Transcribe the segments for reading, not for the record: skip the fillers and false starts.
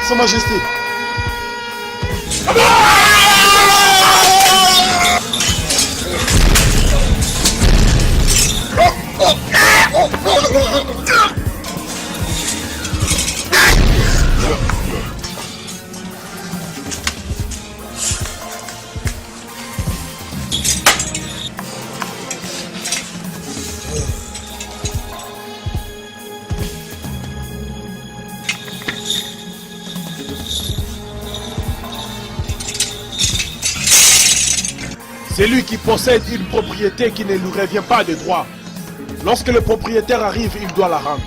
Sa Majesté. C'est lui qui possède une propriété qui ne lui revient pas de droit. Lorsque le propriétaire arrive, il doit la rendre.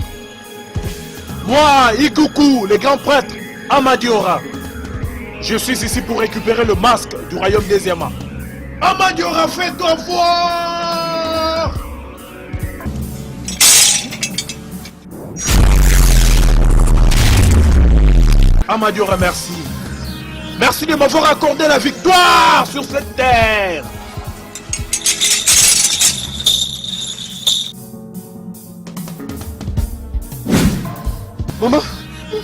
Moi, Ikuku, le grand prêtre, Amadiora, je suis ici pour récupérer le masque du royaume des Yama. Amadiora, fais-toi voir! Amadiora, merci. Merci de m'avoir accordé la victoire sur cette terre. Maman,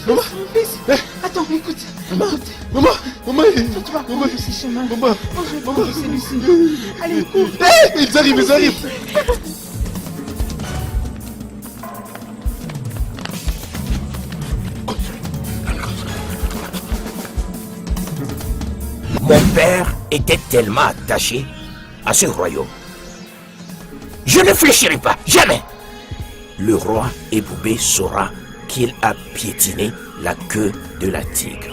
maman, attends, écoute, maman, écoute. Maman, Tu vas prendre ce chemin. Maman, je vais prendre celui-ci. Allez, cours. Ils arrivent. Mon père était tellement attaché à ce royaume. Je ne fléchirai pas, jamais. Le roi Eboubé saura qu'il a piétiné la queue de la tigre.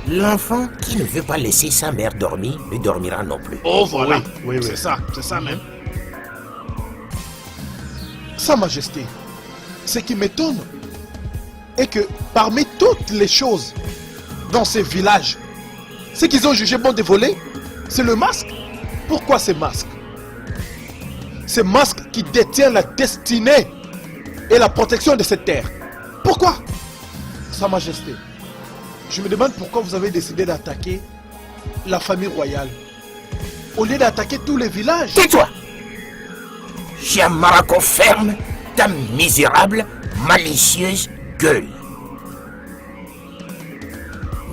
L'enfant qui ne veut pas laisser sa mère dormir ne dormira non plus. Oh voilà, oui. C'est ça même. Sa Majesté, ce qui m'étonne est que parmi toutes les choses dans ces villages, ce qu'ils ont jugé bon de voler, c'est le masque. Pourquoi ce masque? Ce masque qui détient la destinée et la protection de cette terre. Pourquoi? Sa Majesté, je me demande pourquoi vous avez décidé d'attaquer la famille royale au lieu d'attaquer tous les villages. Tais-toi! Chien Maraco, ferme ta misérable, malicieuse gueule.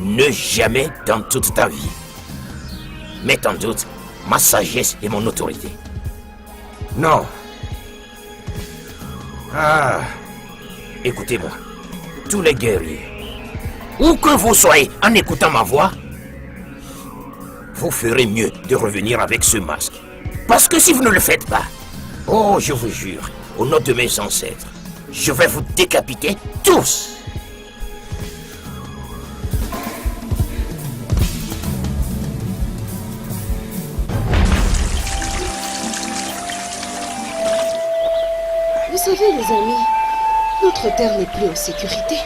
Ne jamais dans toute ta vie mettre en doute ma sagesse et mon autorité. Non. Ah, écoutez-moi, tous les guerriers, où que vous soyez en écoutant ma voix, vous ferez mieux de revenir avec ce masque. Parce que si vous ne le faites pas, oh, je vous jure, au nom de mes ancêtres, je vais vous décapiter tous. Vous savez, les amis, notre terre n'est plus en sécurité.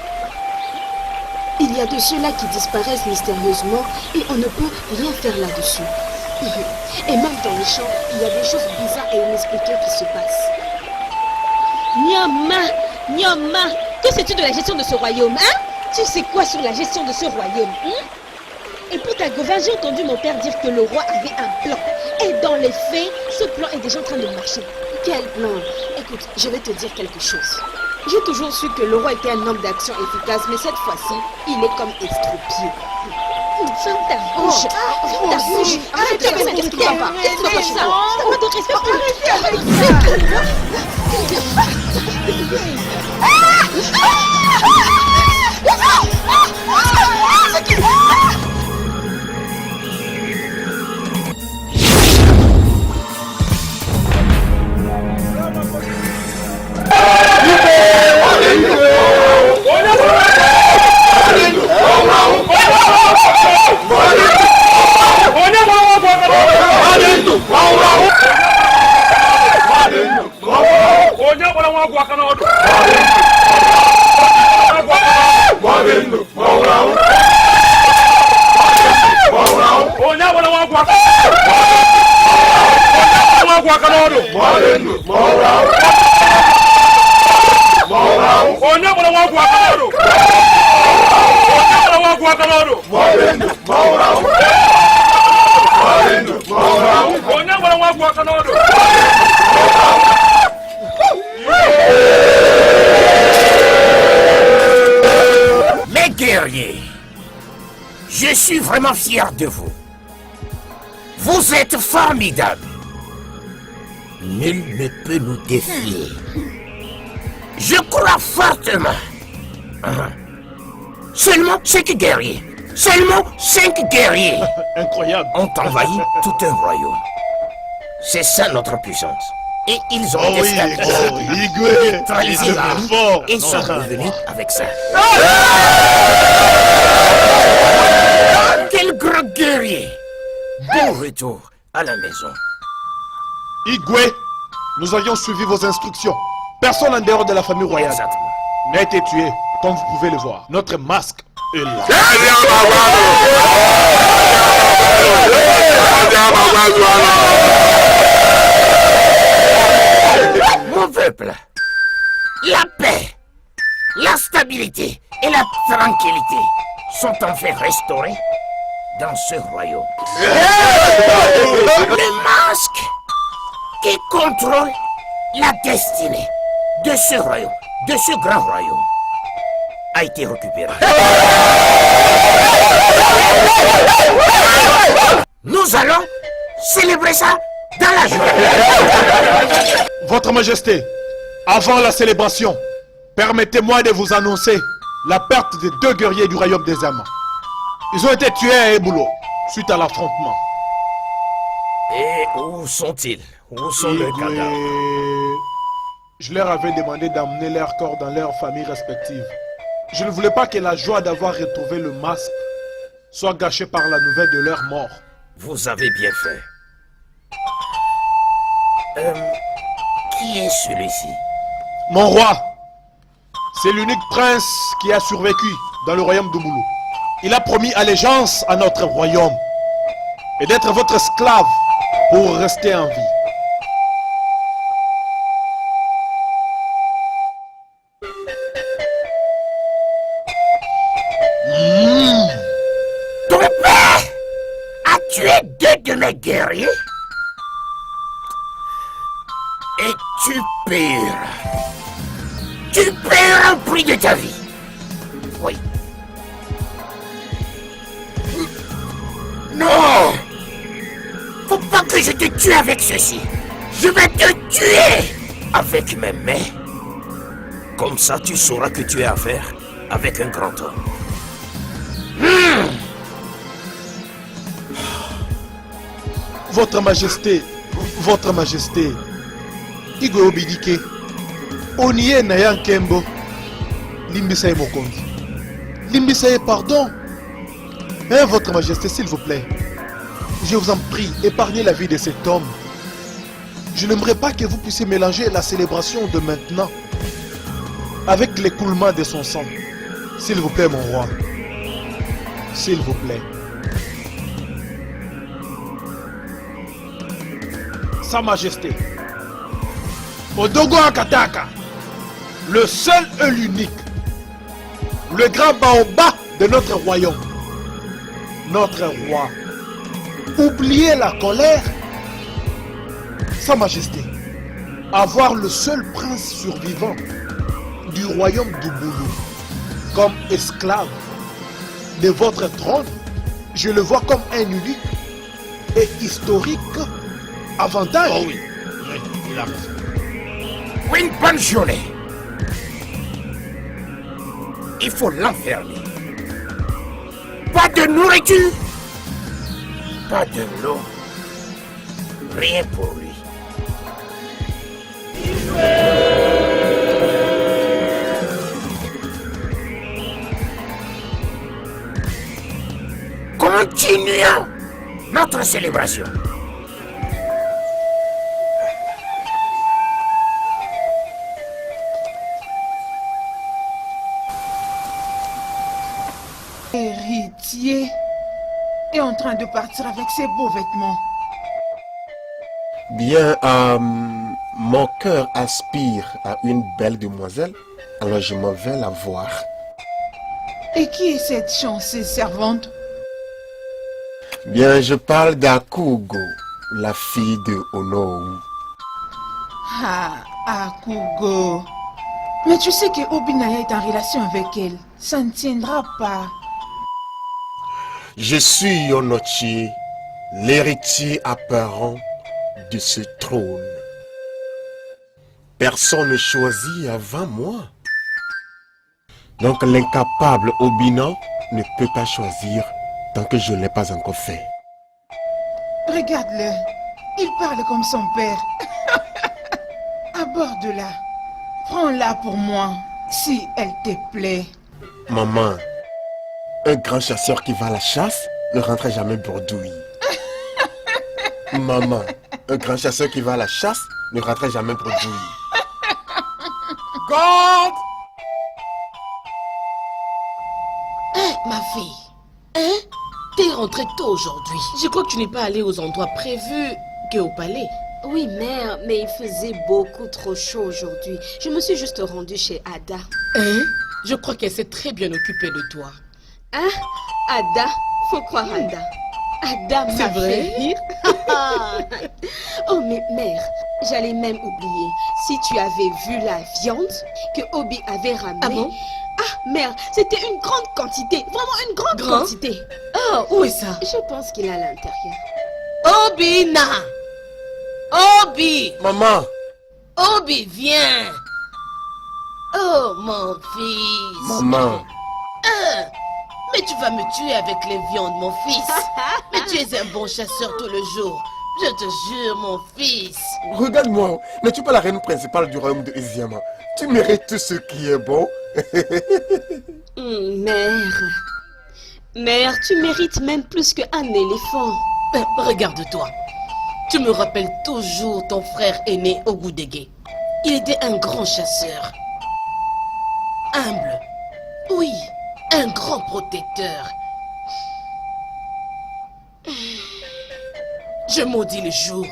Il y a de ceux-là qui disparaissent mystérieusement et on ne peut rien faire là-dessus. Et même dans les champs, il y a des choses bizarres et inexpliquées qui se passent. Nyama, que sais-tu de la gestion de ce royaume, hein? Tu sais quoi sur la gestion de ce royaume, hein? Et pour ta gouverne, j'ai entendu mon père dire que le roi avait un plan. Et dans les faits, ce plan est déjà en train de marcher. Quel plan? Écoute, je vais te dire quelque chose. J'ai toujours su que le roi était un homme d'action efficace, mais cette fois-ci, il est comme estropié. Ferme ta bouche. Ferme ta bouche. Arrête de respecter. Arrête ça. On te respecte. Mes guerriers, je suis vraiment fier de vous. Vous êtes formidables. Nul ne peut nous défier. Je crois fortement. Seulement 5 guerriers. Seulement 5 guerriers. Incroyable. Ont envahi tout un royaume. C'est ça notre puissance. Et ils ont Oh oui, Igwe, neutralisé l'ennemi fort. et sont revenus avec ça. Quel grand guerrier! Bon retour à la maison. Igwe, nous avions suivi vos instructions. Personne en dehors de la famille royale Exactement. n'a été tué, comme vous pouvez le voir. Notre masque est là. Mon peuple, la paix, la stabilité et la tranquillité sont enfin restaurées dans ce royaume. Le masque qui contrôle la destinée de ce royaume, de ce grand royaume, a été récupéré. Nous allons célébrer ça dans la joie. Votre Majesté, avant la célébration, permettez-moi de vous annoncer la perte des 2 guerriers du royaume des âmes. Ils ont été tués à Ebulo suite à l'affrontement. Et où sont-ils? Où sont les Igwe, cadavres? je leur avais demandé d'emmener leurs corps dans leurs familles respectives. Je ne voulais pas que la joie d'avoir retrouvé le masque soit gâchée par la nouvelle de leur mort. Vous avez bien fait. Qui est celui-ci? Mon roi, c'est l'unique prince qui a survécu dans le royaume d'Oumulu. Il a promis allégeance à notre royaume et d'être votre esclave pour rester en vie. Ton père a tué 2 de mes guerriers? Et tu paieras. Tu paieras le prix de ta vie. Oui. Non! Faut pas que je te tue avec ceci. Je vais te tuer avec mes mains. Comme ça, tu sauras que tu as affaire avec un grand homme. Votre Majesté, Votre Majesté, Igwe Obidike, Onie Nayan Kembo, Limbisaye Mokondi. Limbisaye, pardon. Hein, Votre Majesté, s'il vous plaît, je vous en prie, épargnez la vie de cet homme. Je n'aimerais pas que vous puissiez mélanger la célébration de maintenant avec l'écoulement de son sang. S'il vous plaît, mon roi. S'il vous plaît. Sa Majesté, Odogo Akataka, le seul et l'unique, le grand baobab de notre royaume, notre roi. Oubliez la colère. Sa Majesté, avoir le seul prince survivant du royaume d'Oumulu comme esclave de votre trône, je le vois comme un unique et historique avantage. Oh oui, il a raison. Une bonne journée. Il faut l'enfermer. Pas de nourriture, pas de l'eau, rien pour lui. Continuons notre célébration. Héritier est en train de partir avec ses beaux vêtements. Bien, mon cœur aspire à une belle demoiselle, alors je m'en vais la voir. Et qui est cette chanceuse servante? Bien, je parle d'Akugo, la fille de Onowu. Ah, Akugo. Mais tu sais que Obinaya est en relation avec elle. Ça ne tiendra pas. Je suis Onochie, l'héritier apparent de ce trône. Personne ne choisit avant moi. Donc l'incapable Obina ne peut pas choisir tant que je ne l'ai pas encore fait. Regarde-le. Il parle comme son père. Aborde-la. Prends-la pour moi, si elle te plaît. Maman, un grand chasseur qui va à la chasse ne rentre jamais bredouille. Maman, un grand chasseur qui va à la chasse ne rentre jamais bredouille. God! Ma fille, hein? T'es rentrée tôt aujourd'hui. Je crois que tu n'es pas allée aux endroits prévus qu'au palais. Oui, mère, mais il faisait beaucoup trop chaud aujourd'hui. Je me suis juste rendue chez Ada. Hein? Je crois qu'elle s'est très bien occupée de toi. Hein? Ada? Faut croire Ada. Ada m'a C'est vrai? fait rire. Oh, mais mère, j'allais même oublier. Si tu avais vu la viande que Obi avait ramenée... Ah bon? Ah, mère, c'était une grande quantité. Vraiment une grande Grand? quantité. Oh, où est ça? Je pense qu'il est à l'intérieur. Obina! Obi! Maman! Obi, viens! Oh, mon fils! Maman! Mais tu vas me tuer avec les viandes, mon fils! Mais tu es un bon chasseur tout le jour! Je te jure, mon fils! Regarde-moi, n'es-tu pas la reine principale du royaume de Eziama? Tu mérites tout ce qui est bon. Mère. Mère, tu mérites même plus qu'un éléphant. Regarde-toi. Tu me rappelles toujours ton frère aîné Ogudege. Il était un grand chasseur. Humble. Oui, un grand protecteur. Je maudis le jour.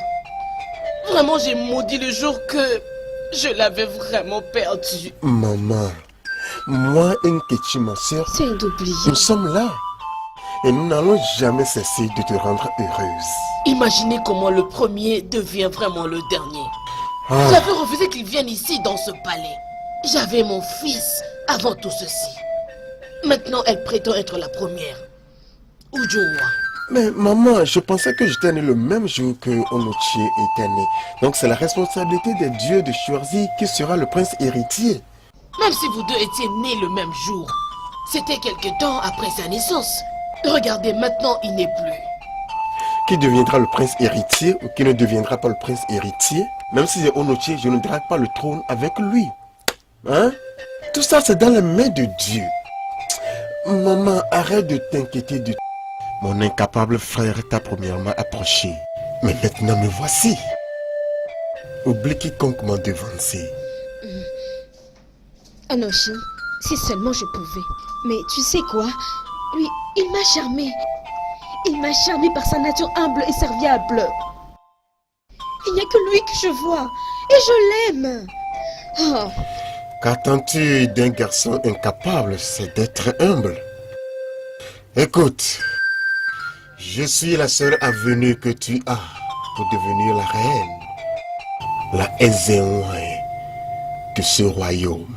Vraiment, j'ai maudit le jour que je l'avais vraiment perdu. Maman, moi et Nkechi, ma soeur, C'est d'oublier. nous sommes là. Et nous n'allons jamais cesser de te rendre heureuse. Imaginez comment le premier devient vraiment le dernier. Ah, J'avais refusé qu'il vienne ici dans ce palais. J'avais mon fils avant tout ceci. Maintenant, elle prétend être la première. Ujoa. mais maman, je pensais que j'étais né le même jour que Onochie était né. Donc c'est la responsabilité des dieux de choisir qui sera le prince héritier. Même si vous deux étiez nés le même jour, c'était quelque temps après sa naissance. Regardez, maintenant, il n'est plus. Qui deviendra le prince héritier ou qui ne deviendra pas le prince héritier? Même si c'est Onochie, je ne drague pas le trône avec lui. Hein? Tout ça, c'est dans les mains de Dieu. Maman, arrête de t'inquiéter de... Mon incapable frère t'a premièrement approché. Mais maintenant, me voici. Oublie quiconque m'a devancé. Anoshi, si seulement je pouvais. Mais tu sais quoi? Lui, il m'a charmé. Il m'a charmé par sa nature humble et serviable. Il n'y a que lui que je vois. Et je l'aime. Oh, Qu'attends-tu d'un garçon incapable? C'est d'être humble. Écoute, je suis la seule avenue que tu as pour devenir la reine, la Ezéouin de ce royaume.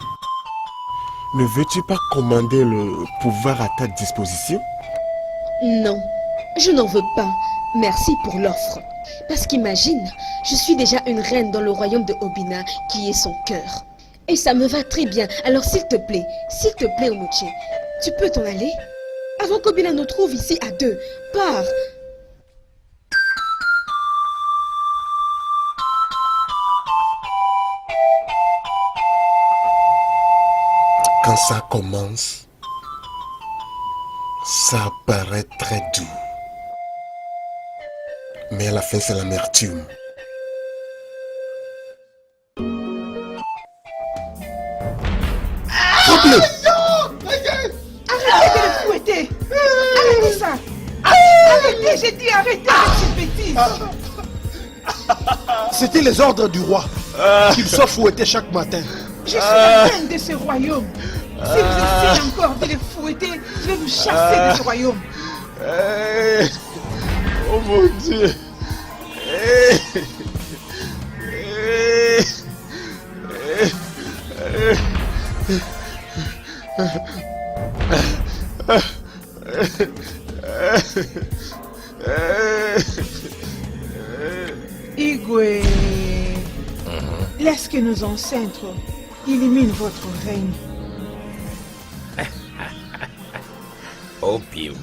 Ne veux-tu pas commander le pouvoir à ta disposition? non, je n'en veux pas. Merci pour l'offre. Parce qu'imagine, je suis déjà une reine dans le royaume de Obina qui est son cœur. Et ça me va très bien. Alors s'il te plaît, Onuchi, tu peux t'en aller? Avant qu'Obina nous trouve ici à deux. Pars. Quand ça commence, ça paraît très doux. Mais à la fin, c'est l'amertume. Arrêtez de le fouetter. Arrêtez ça. Arrêtez, j'ai dit arrêtez avec cette bêtise. C'était les ordres du roi qu'il soit fouetté chaque matin. Je suis la reine de ce royaume. Si vous essayez encore de les fouetter, je vais vous chasser de ce royaume. Oh mon Dieu. Igwe, laisse que nos ancêtres éliminent votre règne. Opium,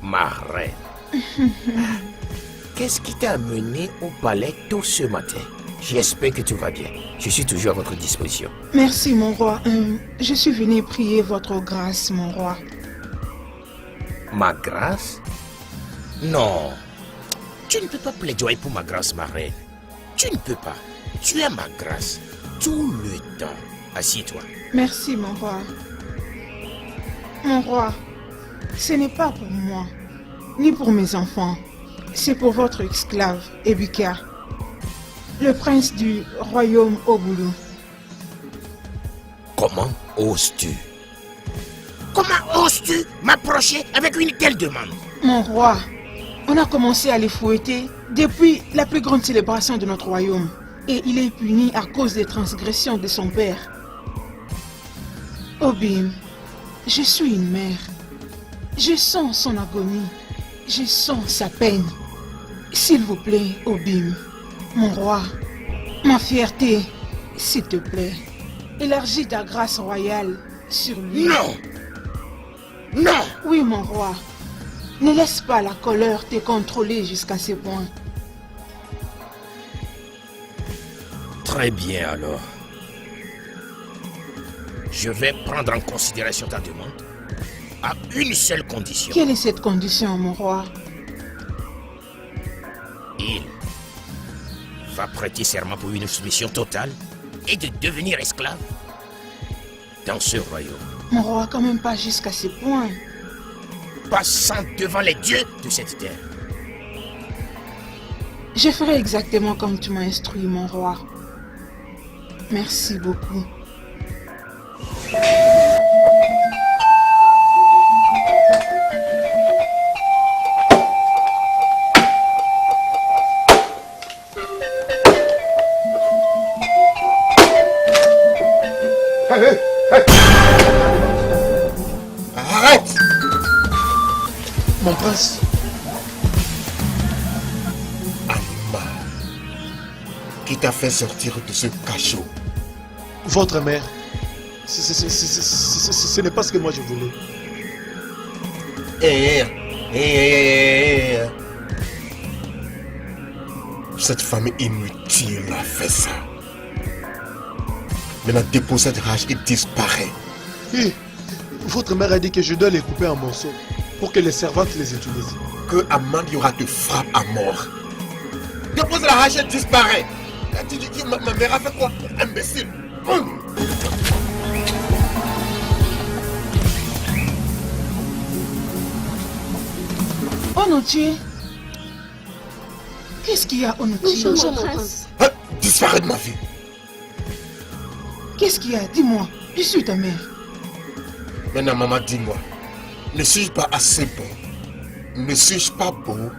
ma reine. Qu'est-ce qui t'a amené au palais tôt ce matin? J'espère que tout va bien. Je suis toujours à votre disposition. Merci, mon roi. Je suis venu prier votre grâce, mon roi. Ma grâce? Non. Tu ne peux pas plaidoyer pour ma grâce, ma reine. Tu ne peux pas. Tu as ma grâce. Tout le temps. Assieds-toi. Merci, mon roi. Mon roi, ce n'est pas pour moi, ni pour mes enfants. C'est pour votre esclave, Ebika, le prince du royaume Obulu. Comment oses-tu? Comment oses-tu m'approcher avec une telle demande? Mon roi, on a commencé à les fouetter depuis la plus grande célébration de notre royaume. Et il est puni à cause des transgressions de son père. Obim, je suis une mère. Je sens son agonie. Je sens sa peine. S'il vous plaît, Obim, mon roi, ma fierté, s'il te plaît, élargis ta grâce royale sur lui. Non! Non! Oui, mon roi, ne laisse pas la colère te contrôler jusqu'à ce point. Très bien alors. Je vais prendre en considération ta demande à une seule condition. Quelle est cette condition, mon roi? Il va prêter serment pour une soumission totale et de devenir esclave dans ce royaume. Mon roi, quand même pas jusqu'à ce point. Passant devant les dieux de cette terre. Je ferai exactement comme tu m'as instruit, mon roi. Merci beaucoup. Arrête! Mon prince, Animal, qui t'a fait sortir de ce cachot? votre mère, ce n'est pas ce que moi je voulais. Cette femme inutile a fait ça. Maintenant, dépose cette rage et disparaît. Et votre mère a dit que je dois les couper en morceaux pour que les servantes les utilisent. Que Amandura te frappe à mort. Dépose la rage et disparaît. Tu dis que ma mère a fait quoi? Imbécile. Onotier, qu'est-ce qu'il y a, Onotier? Bonjour, mon prince. Disparaît de ma vie. Qu'est-ce qu'il y a? Dis-moi, je suis ta mère. Maintenant, maman, dis-moi. Ne suis-je pas assez bon? Ne suis-je pas beau?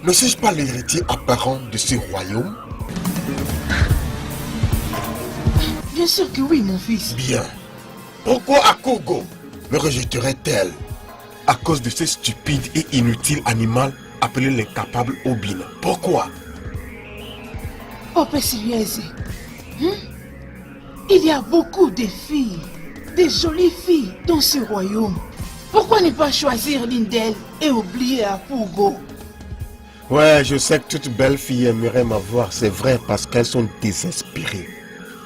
Ne suis-je pas l'héritier apparent de ce royaume? Bien sûr que oui, mon fils. Bien. Pourquoi Akogo me rejetterait-elle à cause de ce stupide et inutile animal appelé l'incapable Obina? Pourquoi? Oh, Père Siriese, il y a beaucoup de filles, de jolies filles dans ce royaume. Pourquoi ne pas choisir l'une d'elles et oublier Akogo? Ouais, je sais que toute belle fille aimerait m'avoir, c'est vrai, parce qu'elles sont désespérées.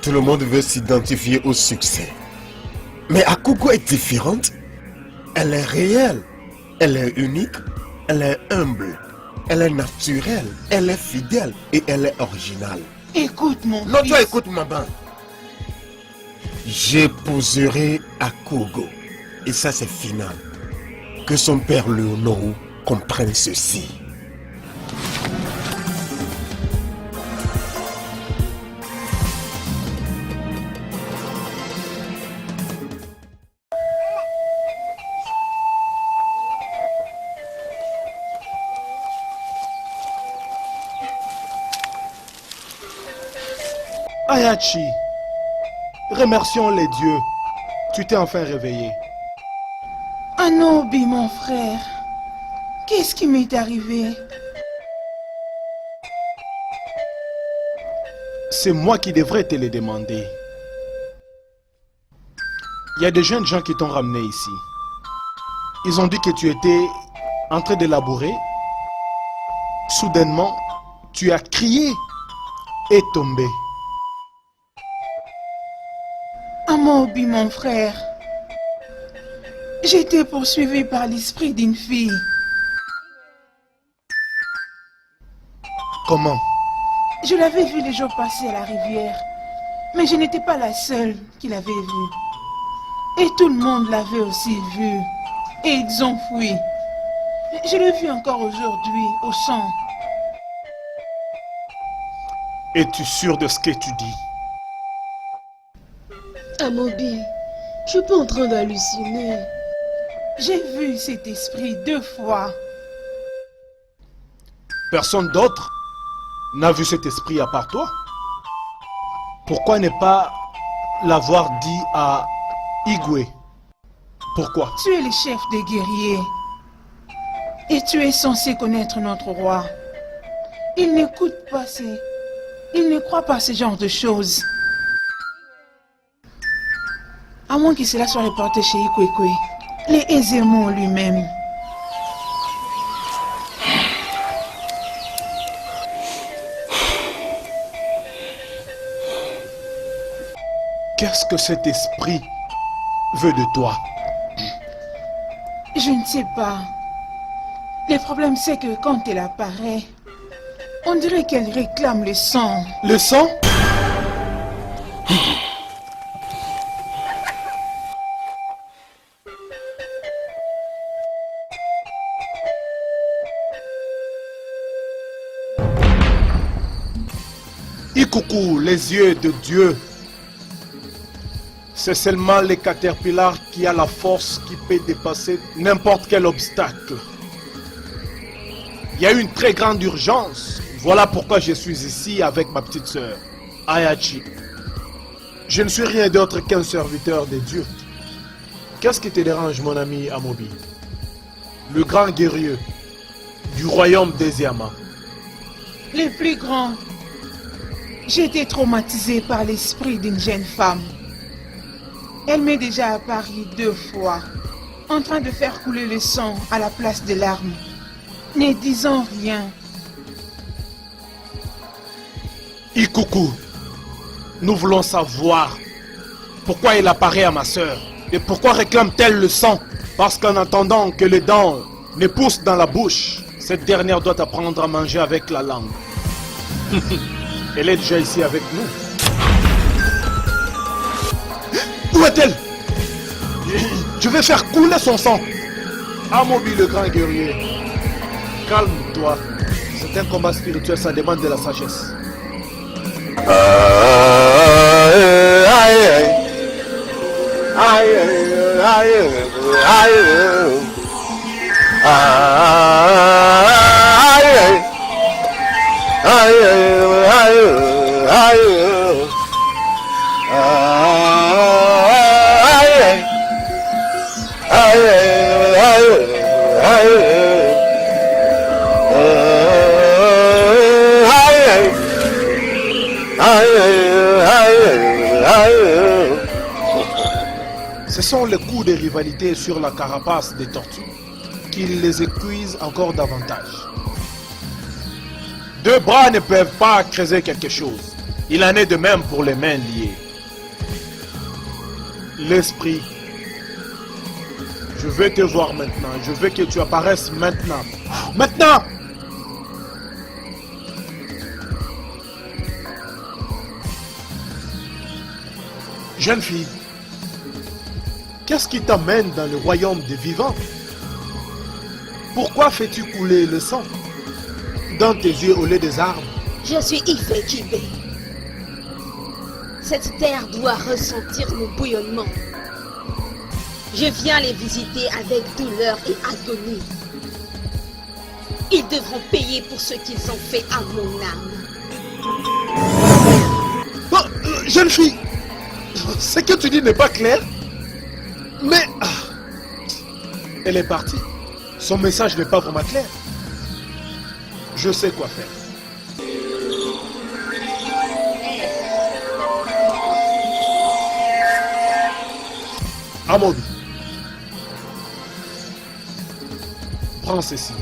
Tout le monde veut s'identifier au succès. Mais Akogo est différente. Elle est réelle, elle est unique, elle est humble, elle est naturelle, elle est fidèle et elle est originale. Écoute, mon Non, fils. toi écoute, maman. J'épouserai Akogo. Et ça, c'est final. Que son père Léonoru comprenne ceci. Ayachi, remercions les dieux. Tu t'es enfin réveillé. Anobi, mon frère, qu'est-ce qui m'est arrivé? C'est moi qui devrais te le demander. Il y a des jeunes gens qui t'ont ramené ici. Ils ont dit que tu étais en train de labourer. Soudainement, tu as crié et tombé. Amobi, mon frère, j'ai été poursuivi par l'esprit d'une fille. Comment? Je l'avais vue les jours passés à la rivière, mais je n'étais pas la seule qui l'avait vue. Et tout le monde l'avait aussi vue. Et ils ont fui. Je l'ai vue encore aujourd'hui, au sang. Es-tu sûr de ce que tu dis? Amobi, je suis pas en train d'halluciner. J'ai vu cet esprit 2 fois. Personne d'autre n'a vu cet esprit à part toi? Pourquoi ne pas l'avoir dit à Igwe? Pourquoi? Tu es le chef des guerriers. Et tu es censé connaître notre roi. Il n'écoute pas ces... Il ne croit pas à ce genre de choses. À moins que cela soit reporté chez Ikwekwe, les Ezemo lui-même. Qu'est-ce que cet esprit veut de toi? Je ne sais pas. Le problème c'est que quand elle apparaît, on dirait qu'elle réclame le sang. Le sang? Ikuku, les yeux de Dieu. C'est seulement les caterpillars qui a la force qui peut dépasser n'importe quel obstacle. Il y a une très grande urgence. Voilà pourquoi je suis ici avec ma petite sœur, Ayachi. Je ne suis rien d'autre qu'un serviteur de Dieu. Qu'est-ce qui te dérange, mon ami Amobi? Le grand guerrier du royaume des Yama. Le plus grand. J'ai été traumatisée par l'esprit d'une jeune femme. Elle m'est déjà apparue 2 fois, en train de faire couler le sang à la place des larmes, ne disant rien. Ikuku, nous voulons savoir pourquoi elle apparaît à ma sœur et pourquoi réclame-t-elle le sang? Parce qu'en attendant que les dents ne poussent dans la bouche, cette dernière doit apprendre à manger avec la langue. Elle est déjà ici avec nous. Où est-elle? Je vais faire couler son sang. Amobi, le grand guerrier. Calme-toi. C'est un combat spirituel, ça demande de la sagesse. Ce sont les coups de rivalité sur la carapace des tortues qui les épuisent encore davantage. 2 bras ne peuvent pas creuser quelque chose. Il en est de même pour les mains liées. L'esprit, je veux te voir maintenant. Je veux que tu apparaisses maintenant. Maintenant! Jeune fille, qu'est-ce qui t'amène dans le royaume des vivants? Pourquoi fais-tu couler le sang dans tes yeux au lieu des arbres? Je suis Ifekibe. Cette terre doit ressentir mon bouillonnement. Je viens les visiter avec douleur et agonie. Ils devront payer pour ce qu'ils ont fait à mon âme. Oh, jeune fille, ce que tu dis n'est pas clair. Mais Elle est partie. Son message n'est pas vraiment clair. Je sais quoi faire. Amobi, prends ceci.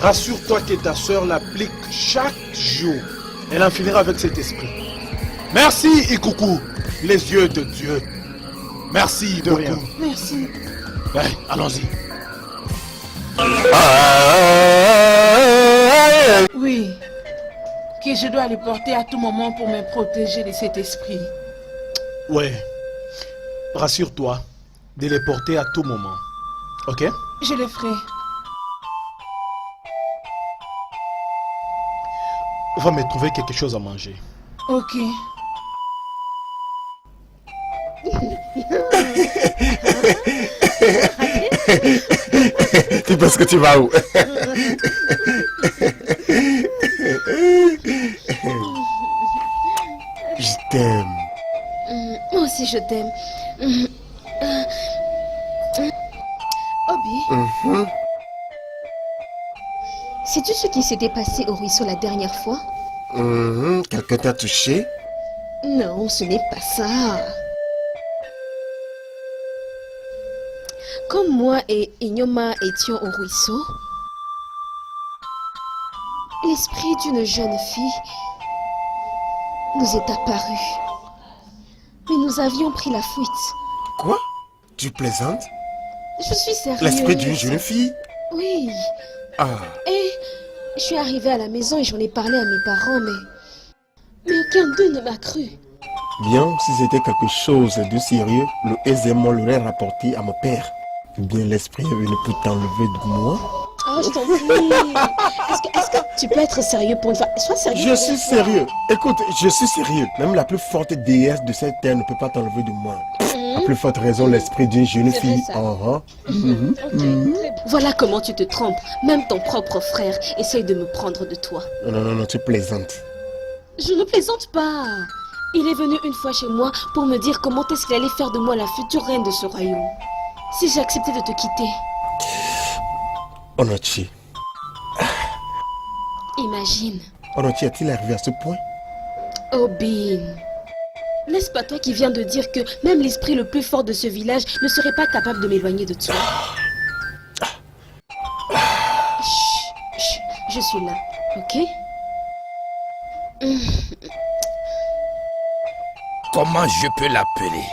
Rassure-toi que ta sœur l'applique chaque jour. Elle en finira avec cet esprit. Merci, Ikuku, les yeux de Dieu. Merci de rien. Merci. Allez, allons-y. Oui. Que je dois le porter à tout moment pour me protéger de cet esprit. Ouais. Rassure-toi de les porter à tout moment. Ok? Je le ferai. Va me trouver quelque chose à manger. Ok. Tu penses que tu vas où? Je t'aime. Moi aussi, je t'aime. Obi, sais-tu ce qui s'était passé au ruisseau la dernière fois? Quelqu'un t'a touché? Non, ce n'est pas ça. Comme moi et Inyoma étions au ruisseau, l'esprit d'une jeune fille nous est apparu. Mais nous avions pris la fuite. Quoi? Tu plaisantes? Je suis sérieuse. L'esprit d'une jeune fille? Oui. Ah, Et je suis arrivée à la maison et j'en ai parlé à mes parents, mais aucun d'eux ne m'a cru. bien, si c'était quelque chose de sérieux, le aisément l'aurait rapporté à mon père. Ou bien l'esprit est venu pour t'enlever de moi. Oh, je t'en prie. Est-ce que tu peux être sérieux pour une fois? Sois sérieux. Je suis sérieux. Écoute, je suis sérieux. Même la plus forte déesse de cette terre ne peut pas t'enlever de moi. À plus forte raison, l'esprit d'une jeune C'est fille. vrai, ça. Ok, très bien. Voilà comment tu te trompes. Même ton propre frère essaye de me prendre de toi. Non, tu plaisantes. Je ne plaisante pas. Il est venu une fois chez moi pour me dire comment est-ce qu'il allait faire de moi la future reine de ce royaume. Si j'ai accepté de te quitter. Onochi. Imagine. Onochi est-il arrivé à ce point? Obin. N'est-ce pas toi qui viens de dire que même l'esprit le plus fort de ce village ne serait pas capable de m'éloigner de toi? Chut, chut, je suis là, ok? Comment je peux l'appeler?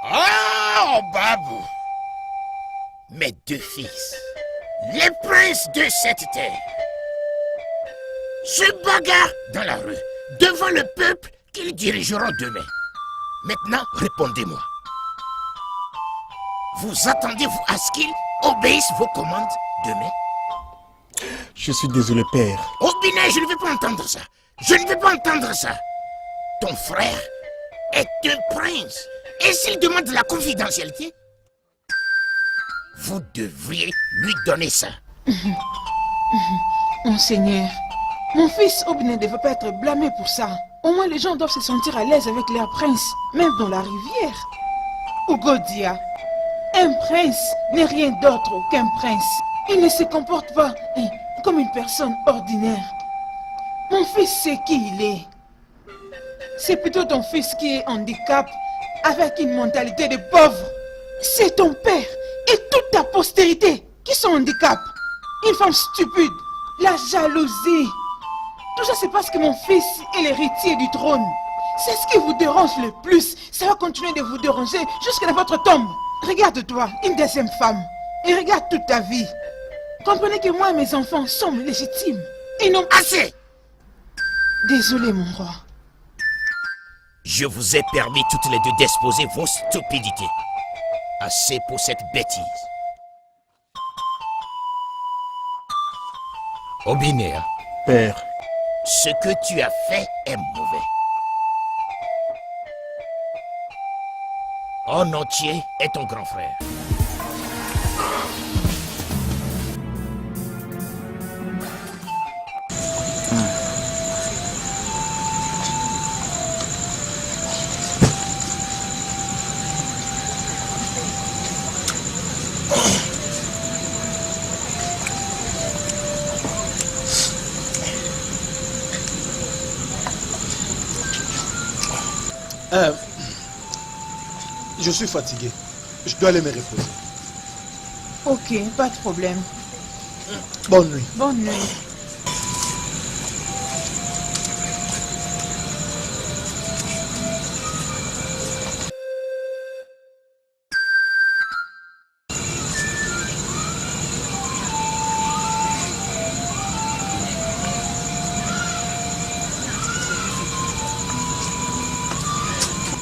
Oh, Babou! Mes deux fils, les princes de cette terre, se bagarrent dans la rue, devant le peuple qu'ils dirigeront demain. Maintenant, répondez-moi. Vous attendez-vous à ce qu'ils obéissent vos commandes demain? Je suis désolé, père. Oh, Binet, je ne veux pas entendre ça. Je ne veux pas entendre ça. Ton frère est un prince. Et s'il demande la confidentialité, vous devriez lui donner ça. Monseigneur, mon fils Obi ne devait pas être blâmé pour ça. Au moins les gens doivent se sentir à l'aise avec leur prince, même dans la rivière. Ugodia, un prince n'est rien d'autre qu'un prince. Il ne se comporte pas comme une personne ordinaire. Mon fils sait qui il est. C'est plutôt ton fils qui est handicap avec une mentalité de pauvre. C'est ton père et toute ta postérité qui sont handicap. Une femme stupide, la jalousie. Tout ça c'est parce que mon fils est l'héritier du trône. C'est ce qui vous dérange le plus. Ça va continuer de vous déranger jusqu'à votre tombe. Regarde-toi, une deuxième femme. Et regarde toute ta vie. Comprenez que moi et mes enfants sommes légitimes. Et non... Assez! Désolé mon roi. Je vous ai permis toutes les deux d'exposer vos stupidités. Assez pour cette bêtise. Obinéa, Père, ce que tu as fait est mauvais. En entier est ton grand frère. Je suis fatigué. Je dois aller me reposer. Ok, pas de problème. Bonne nuit. Bonne nuit.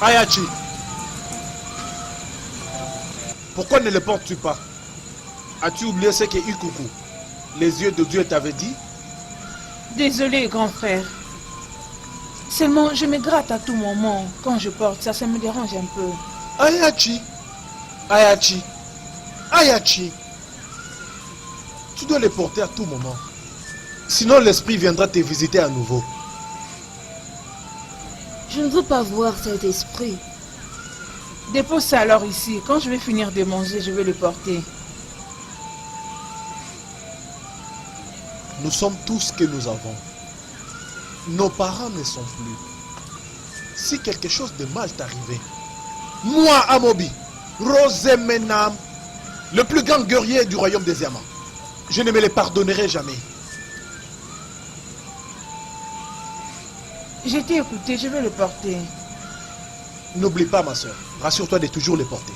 Ayachi, pourquoi ne le portes-tu pas? As-tu oublié ce que Ikuku, les yeux de Dieu, t'avait dit? Désolé, grand frère. Seulement, je me gratte à tout moment. Quand je porte ça, ça me dérange un peu. Ayachi, Ayachi, Ayachi, tu dois les porter à tout moment. Sinon l'esprit viendra te visiter à nouveau. Je ne veux pas voir cet esprit. Dépose ça alors ici. Quand je vais finir de manger, je vais le porter. Nous sommes tous ce que nous avons. Nos parents ne sont plus. Si quelque chose de mal t'arrivait, moi, Amobi, Rosemenam, le plus grand guerrier du royaume des diamants, je ne me les pardonnerai jamais. Je t'ai écouté, je vais le porter. N'oublie pas, ma soeur, rassure-toi de toujours les porter.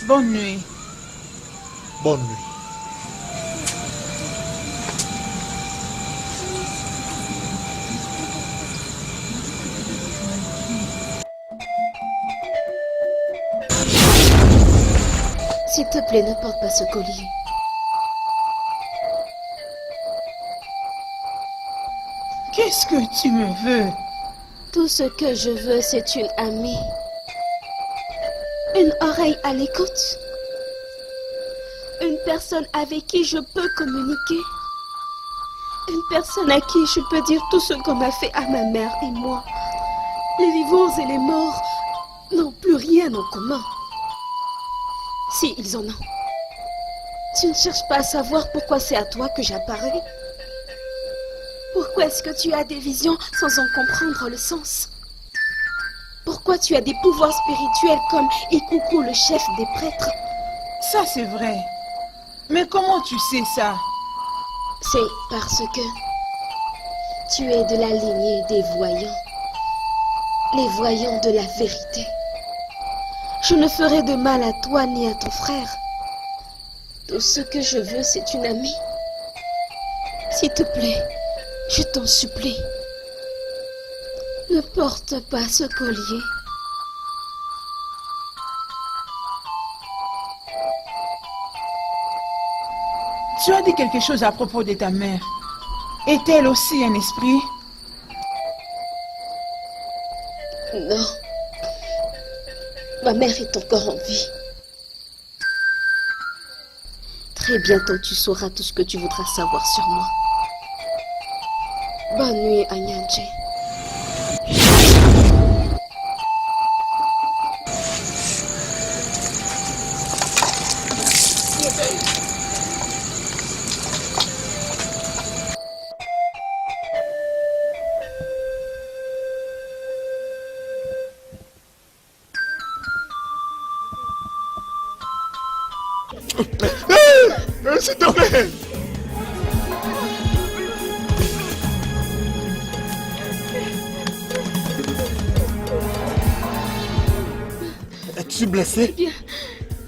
Bonne nuit. Bonne nuit. S'il te plaît, ne porte pas ce collier. Qu'est-ce que tu me veux? Tout ce que je veux, c'est une amie. Une oreille à l'écoute. Une personne avec qui je peux communiquer. Une personne à qui je peux dire tout ce qu'on m'a fait à ma mère et moi. Les vivants et les morts n'ont plus rien en commun. Si, ils en ont. Tu ne cherches pas à savoir pourquoi c'est à toi que j'apparais. Pourquoi est-ce que tu as des visions sans en comprendre le sens? Pourquoi tu as des pouvoirs spirituels comme Ikuku, le chef des prêtres? Ça, c'est vrai. Mais comment tu sais ça? C'est parce que tu es de la lignée des voyants. Les voyants de la vérité. Je ne ferai de mal à toi ni à ton frère. Tout ce que je veux, c'est une amie. S'il te plaît, je t'en supplie. Ne porte pas ce collier. Tu as dit quelque chose à propos de ta mère. Est-elle aussi un esprit? Non. Ma mère est encore en vie. Très bientôt, tu sauras tout ce que tu voudras savoir sur moi. Bonne nuit, Anyanje. S'il te plaît. Es-tu blessé? Bien.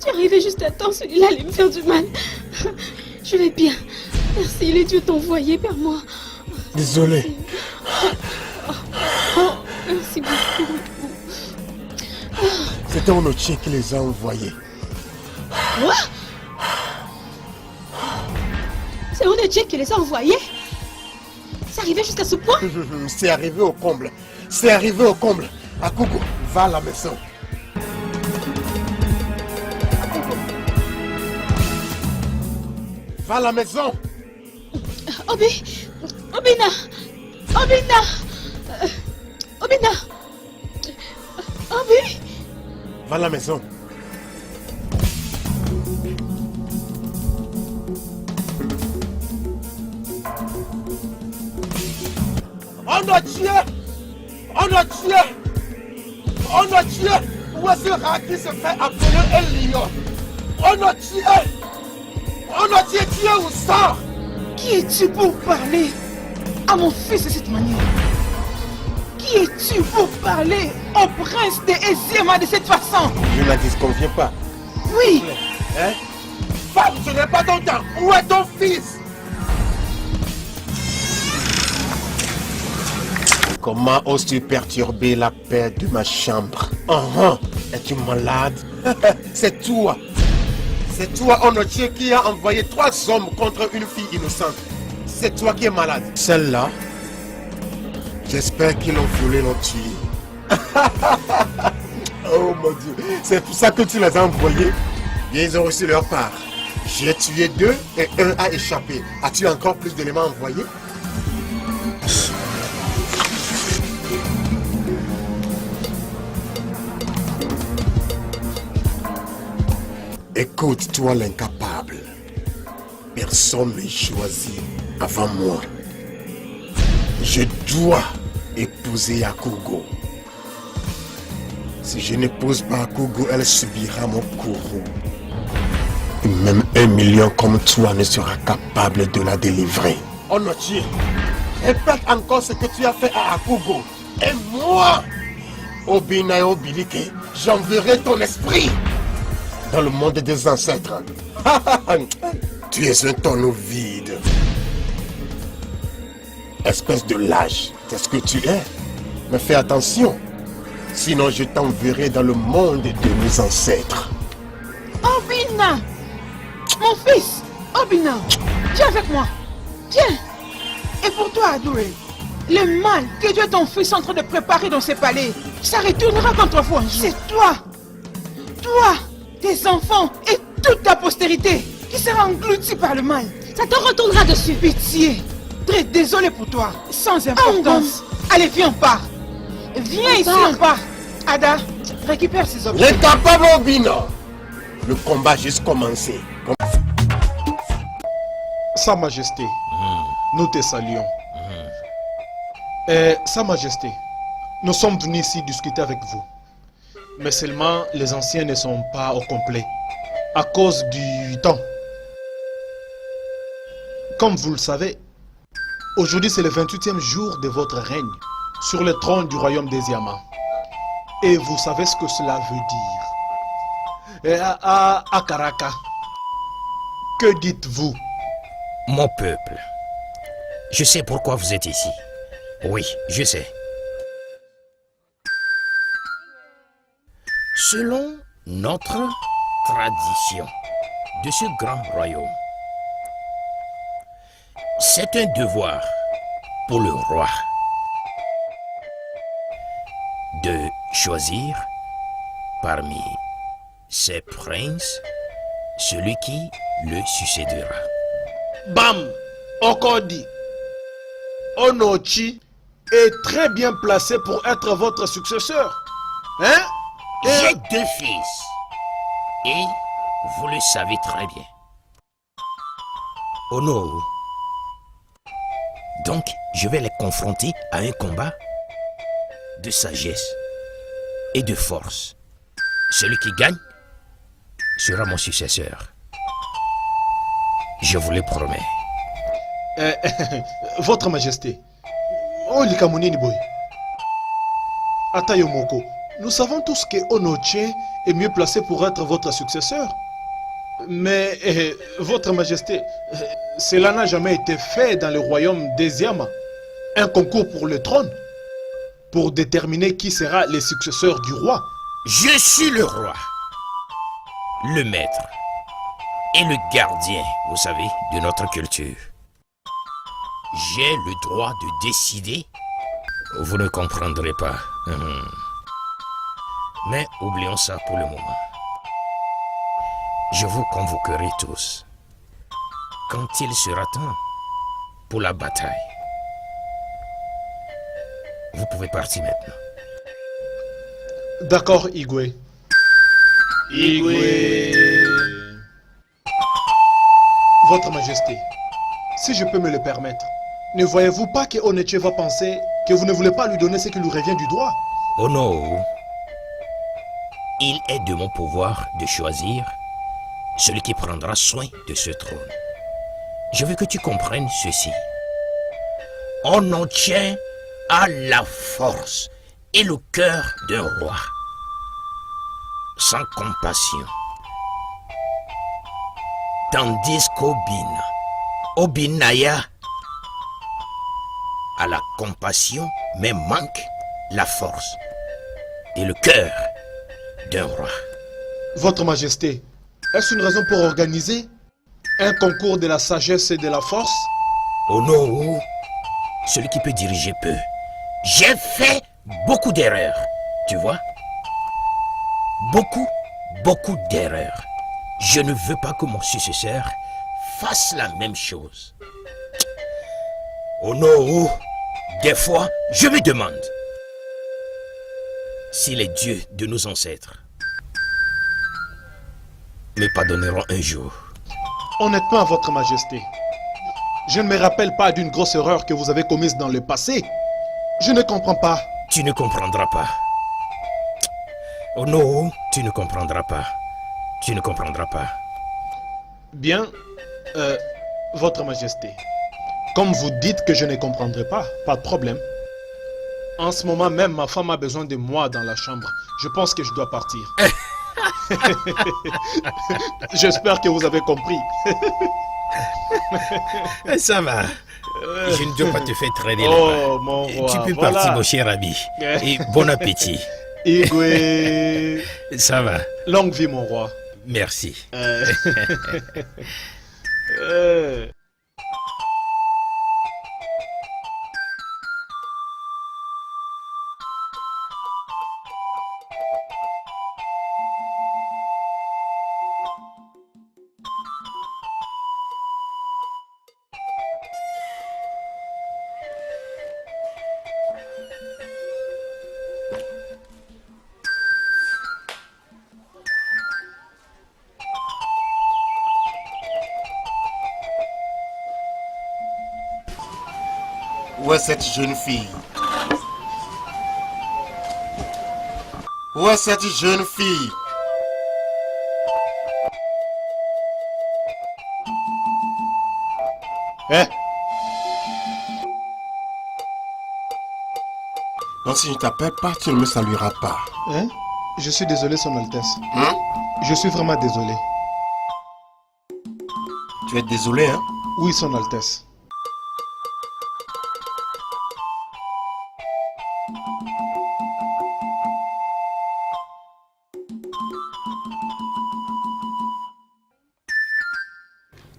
Tu es arrivé juste à temps, celui-là allait me faire du mal. Je vais bien. Merci, les dieux t'ont envoyé vers moi. Désolé. Oh, merci beaucoup. C'était Onochie qui les a envoyés. Quoi? C'est Onochie qui les a envoyés? C'est arrivé jusqu'à ce point? C'est arrivé au comble. C'est arrivé au comble. Akuko, va à la maison. Va à la maison. Obina! Obi! Va à la maison. On doit tuer! On doit tuer! On doit tuer! Voici le rat qui se fait appeler un lion. Onotier! Onotier, tu es où ça? Qui es-tu pour parler à mon fils de cette manière? Qui es-tu pour parler au prince de Eziama de cette façon? Je ne disconviens pas. Oui, Hein? Femme, ce n'est pas ton temps. Où est ton fils? Comment oses-tu perturber la paix de ma chambre? Es-tu malade? C'est toi. C'est toi, Onotier, qui a envoyé 3 hommes contre une fille innocente. C'est toi qui es malade. Celle-là, j'espère qu'ils l'ont violée, l'ont tuée. Oh mon Dieu, c'est pour ça que tu les as envoyés. Ils ont reçu leur part. J'ai tué 2 et 1 a échappé. As-tu encore plus d'éléments envoyés? Écoute, toi l'incapable. Personne n'est choisi avant moi. Je dois épouser Akugo. Si je n'épouse pas Akugo, elle subira mon courroux. Et même 1 million comme toi ne sera capable de la délivrer. Onotier, répète encore ce que tu as fait à Akugo. Et moi, Obina et Obilike, j'enverrai ton esprit dans le monde des ancêtres. Tu es un tonneau vide. Espèce de lâche, c'est ce que tu es. Mais fais attention, sinon je t'enverrai dans le monde de nos ancêtres. Obina! Mon fils! Obina! Viens avec moi! Viens! Et pour toi, Adoré, le mal que Dieu ton fils est en train de préparer dans ses palais, ça retournera contre vous un jour. C'est toi! Toi! Tes enfants et toute ta postérité qui sera engloutie par le mal. Ça te retournera dessus. Pitié! Très désolé pour toi, sans importance. Allez, viens, on part. Viens ici, on part. Ada, récupère ces objets. L'incapable Obina! Le combat a juste commencé. Sa Majesté, nous te saluons. Sa Majesté, nous sommes venus ici discuter avec vous. Mais seulement les anciens ne sont pas au complet à cause du temps. Comme vous le savez, aujourd'hui c'est le 28e jour de votre règne sur le trône du royaume des Yama. Et vous savez ce que cela veut dire. À Karaka, que dites-vous? Mon peuple, je sais pourquoi vous êtes ici. Oui, je sais. Selon notre tradition de ce grand royaume, c'est un devoir pour le roi de choisir parmi ses princes celui qui le succédera. Bam! Okodi, Onochi est très bien placé pour être votre successeur. Hein? J'ai 2 fils et vous le savez très bien. Ono. Donc, je vais les confronter à un combat de sagesse et de force. Celui qui gagne sera mon successeur. Je vous le promets. Votre Majesté, Olikamunini Boy, Atayomoko, nous savons tous que Onoche est mieux placé pour être votre successeur. Mais, Votre Majesté, cela n'a jamais été fait dans le royaume des Yama. Un concours pour le trône, pour déterminer qui sera le successeur du roi. Je suis le roi, le maître et le gardien, vous savez, de notre culture. J'ai le droit de décider. Vous ne comprendrez pas. Mais oublions ça pour le moment. Je vous convoquerai tous quand il sera temps pour la bataille. Vous pouvez partir maintenant. D'accord, Igwe. Igwe. Votre Majesté, si je peux me le permettre, ne voyez-vous pas que Oneche va penser que vous ne voulez pas lui donner ce qui lui revient du droit? Oh non. Il est de mon pouvoir de choisir celui qui prendra soin de ce trône. Je veux que tu comprennes ceci. On en tient à la force et le cœur d'un roi, sans compassion. Tandis qu'Obinaya a la compassion, mais manque la force et le cœur d'un roi. Votre Majesté, est-ce une raison pour organiser un concours de la sagesse et de la force? Oh non, celui qui peut diriger peut. J'ai fait beaucoup d'erreurs, tu vois. Beaucoup d'erreurs. Je ne veux pas que mon successeur fasse la même chose. Oh non, des fois, je me demande si les dieux de nos ancêtres me pardonneront un jour. Honnêtement, Votre Majesté, je ne me rappelle pas d'une grosse erreur que vous avez commise dans le passé. Je ne comprends pas. Tu ne comprendras pas. Oh non, tu ne comprendras pas. Tu ne comprendras pas. Bien, Votre Majesté, comme vous dites que je ne comprendrai pas, pas de problème. En ce moment même, ma femme a besoin de moi dans la chambre. Je pense que je dois partir. J'espère que vous avez compris. Ça va. Je ne dois pas te faire traîner Oh, là-bas. mon roi, Tu peux voilà. partir, mon cher ami. Et bon appétit. Igwe. Ça va. Longue vie, mon roi. Merci. Où est cette jeune fille? Où est cette jeune fille? Hein? Non, si je ne t'appelle pas, tu ne me salueras pas. Hein? Je suis désolé, Son Altesse. Hein? Je suis vraiment désolé. Tu es désolé, hein? Oui, Son Altesse.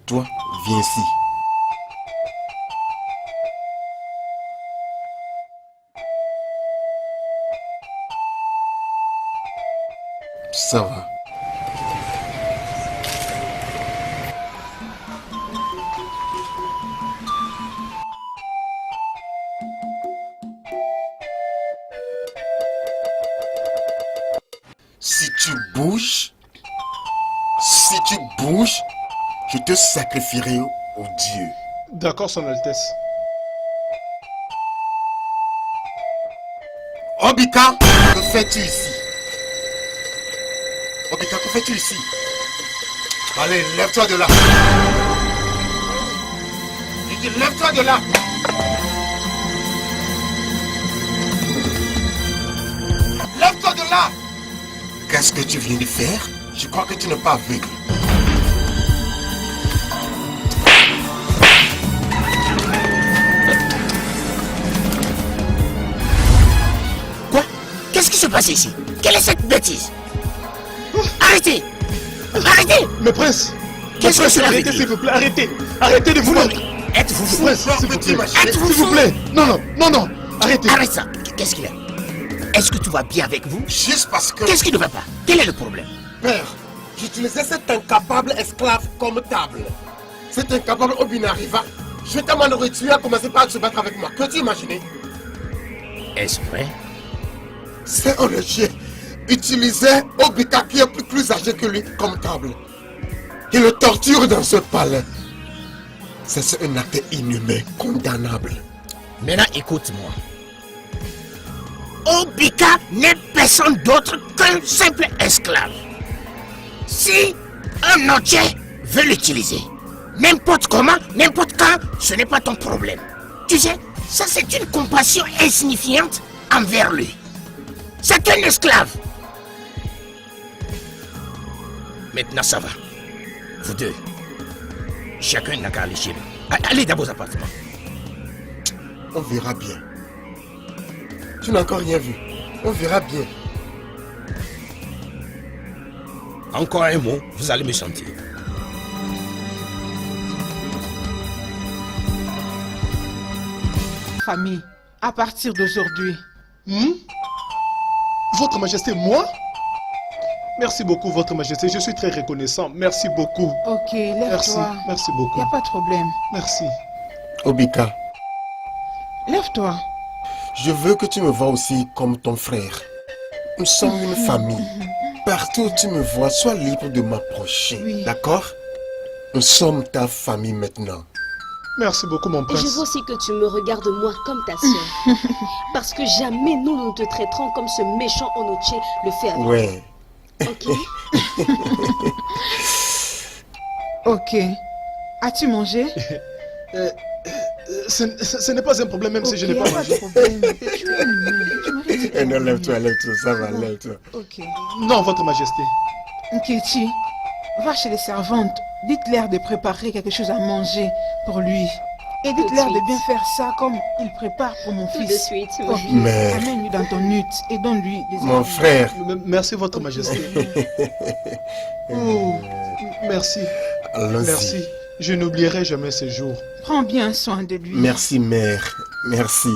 Toi, viens ici. Ça va. Si tu bouges, je te sacrifierai au Dieu. D'accord, Son Altesse. Obika, que fais-tu ici? Obika, que fais-tu ici? Allez, lève-toi de là. Je dis, lève-toi de là. Lève-toi de là. Qu'est-ce que tu viens de faire? Je crois que tu n'es pas aveugle. Quoi? Qu'est-ce qui se passe ici? Quelle est cette bêtise? Arrêtez! Arrêtez! Mais prince! Qu'est-ce que cela veut Arrêtez, dire? s'il vous plaît, arrêtez! Arrêtez de vous battre! Êtes-vous fou? Prince, s'il vous plaît! Êtes-vous S'il vous fou? plaît! Non, non, non, non! Arrêtez! Arrête ça! Qu'est-ce qu'il y a? Est-ce que tout va bien avec vous? Juste parce que... Qu'est-ce qui ne va pas? Quel est le problème? Père, j'utilisais cet incapable esclave comme table. Cet incapable Obin arriva. Je t'ai demandé tu as commencé par se battre avec moi. Peux-tu imaginer? Est-ce vrai? C'est un chien. Utilisait Obika qui est plus âgé que lui comme table. Il le torture dans ce palais. C'est un acte inhumain, condamnable. Maintenant, écoute-moi. Obika n'est personne d'autre qu'un simple esclave. Si un notier veut l'utiliser, n'importe comment, n'importe quand, ce n'est pas ton problème. Tu sais, ça c'est une compassion insignifiante envers lui. C'est un esclave. Maintenant ça va. Vous deux, chacun n'a qu'à aller chez lui. Allez dans vos appartements. On verra bien. Tu n'as encore rien vu. On verra bien. Encore un mot, vous allez me sentir. Famille, à partir d'aujourd'hui. Votre Majesté, moi? Merci beaucoup, Votre Majesté. Je suis très reconnaissant. Merci beaucoup. Ok, Merci. lève-toi. Merci Il beaucoup. n'y a pas de problème. Merci. Obika, Lève-toi. je veux que tu me vois aussi comme ton frère. Nous sommes une famille. Partout où tu me vois, sois libre de m'approcher. Oui. D'accord? Nous sommes ta famille maintenant. Merci beaucoup, mon Et je prince. veux aussi que tu me regardes moi comme ta soeur. Parce que jamais nous ne te traiterons comme ce méchant Onoché le fait avec Ouais. toi. Ok? Ok. As-tu mangé? Ce n'est pas un problème, même si je n'ai Ok, pas y a mangé. de problème. Tu es un humain. Tu m'avais dit que Eh non, tu étais lève-toi, un lève-toi, ça va, Bon. lève-toi. Ok. Non, Votre Majesté. Nkechi, va chez les servantes. Dites-leur de préparer quelque chose à manger pour lui. Et Tout de dites-leur de suite. bien faire ça comme il prépare pour mon Tout de fils. suite. Ok. Mais- Amène-lui dans ton hutte et donne-lui des Mon aliments. frère, Merci, Votre Majesté. Oh, Merci. allons-y. Merci. Je n'oublierai jamais ces jours. prends bien soin de lui. Merci, mère. Merci.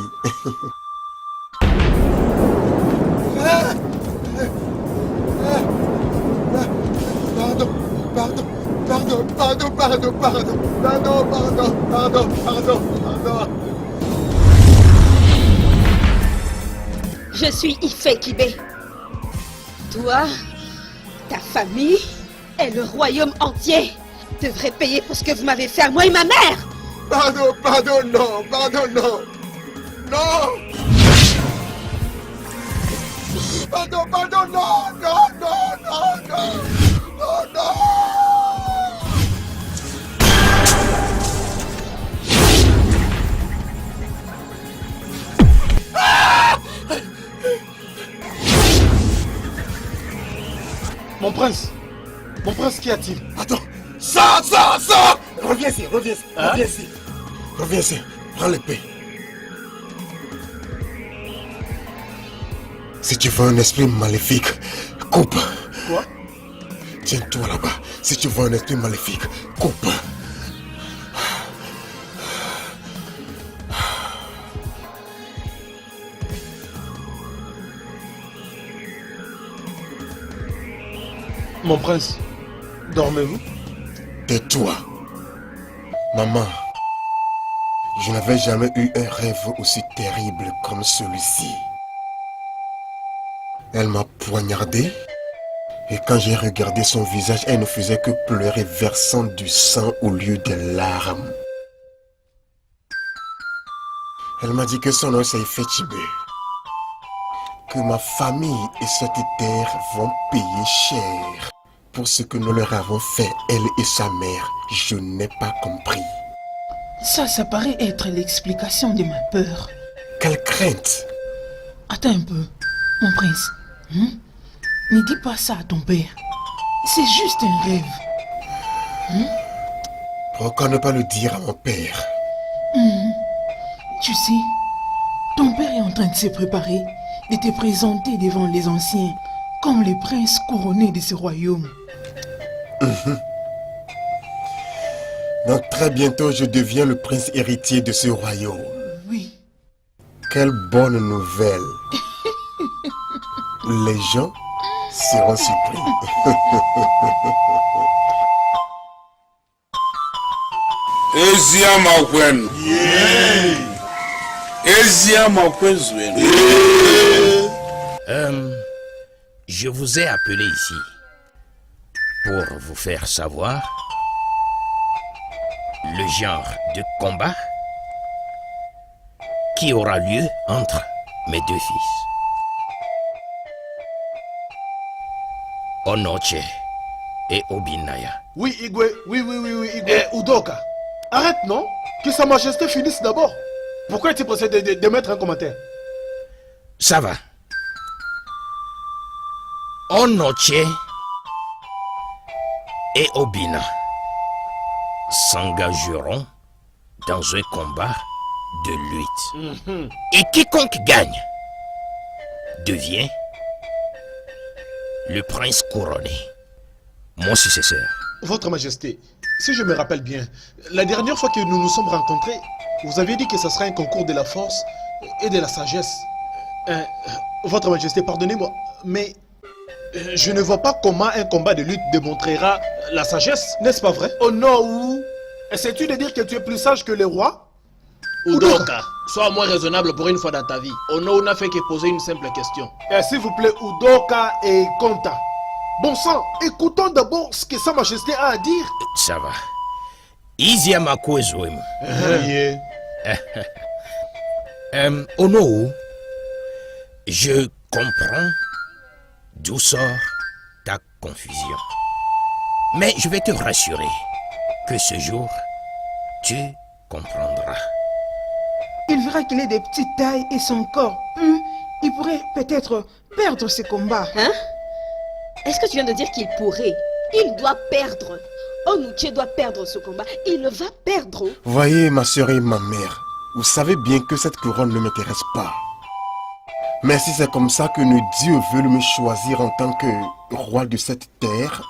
Pardon, pardon, pardon, pardon, pardon, pardon, pardon, pardon, pardon, pardon, pardon. Je suis Ife Kibé. Toi, ta famille et le royaume entier devraient payer pour ce que vous m'avez fait à moi et ma mère. Pardon, pardon, non, pardon, non. Non. Pardon, pardon, non, non, non, non, non, non, non. Mon prince, qu'y a-t-il? Attends, ça. Reviens ici, reviens ici, reviens ici. Reviens ici, prends l'épée. Si tu veux un esprit maléfique, coupe. Quoi? Tiens-toi là-bas. Si tu veux un esprit maléfique, coupe. Mon prince, dormez-vous? Tais-toi. Maman, je n'avais jamais eu un rêve aussi terrible comme celui-ci. Elle m'a poignardé et quand j'ai regardé son visage, elle ne faisait que pleurer, versant du sang au lieu des larmes. Elle m'a dit que son nom c'est Ife Kibé, que ma famille et cette terre vont payer cher pour ce que nous leur avons fait, elle et sa mère. Je n'ai pas compris. Ça paraît être l'explication de ma peur. Quelle crainte! Attends un peu, mon prince. Ne dis pas ça à ton père. C'est juste un rêve. Pourquoi ne pas le dire à mon père? Tu sais, ton père est en train de se préparer, de te présenter devant les anciens, comme le prince couronné de ce royaume. Donc très bientôt, je deviens le prince héritier de ce royaume. Oui. Quelle bonne nouvelle! Les gens seront surpris. Ezia makwenu. Ezia makwenu. Je vous ai appelé ici pour vous faire savoir le genre de combat qui aura lieu entre mes deux fils. Onoche et Obinaya. Oui, Igwe. Oui, Igwe. Udoka. Arrête, non? Que Sa Majesté finisse d'abord. Pourquoi es-tu pressé de mettre un commentaire? Ça va. Onoche et Obina s'engageront dans un combat de lutte. Et quiconque gagne devient le prince couronné, mon successeur. Votre Majesté, si je me rappelle bien, la dernière fois que nous nous sommes rencontrés, vous aviez dit que ce sera un concours de la force et de la sagesse. Votre Majesté, pardonnez-moi, mais je ne vois pas comment un combat de lutte démontrera la sagesse, n'est-ce pas vrai? Oh non, essaies-tu de dire que tu es plus sage que les rois? Udoka, sois moins raisonnable pour une fois dans ta vie. Ono n'a fait que poser une simple question. S'il vous plaît, Udoka et Konta. Bon sang, écoutons d'abord ce que Sa Majesté a à dire. Ça va. Iziamakwezouem. Ono, je comprends d'où sort ta confusion. Mais je vais te rassurer que ce jour, tu comprendras. Il verra qu'il est de petite taille et son corps il pourrait peut-être perdre ses combats. Hein? Est-ce que tu viens de dire qu'il pourrait? Il doit perdre. Onuche doit perdre ce combat. Il va perdre. Voyez, ma soeur et ma mère, vous savez bien que cette couronne ne m'intéresse pas. Mais si c'est comme ça que le Dieu veut me choisir en tant que roi de cette terre,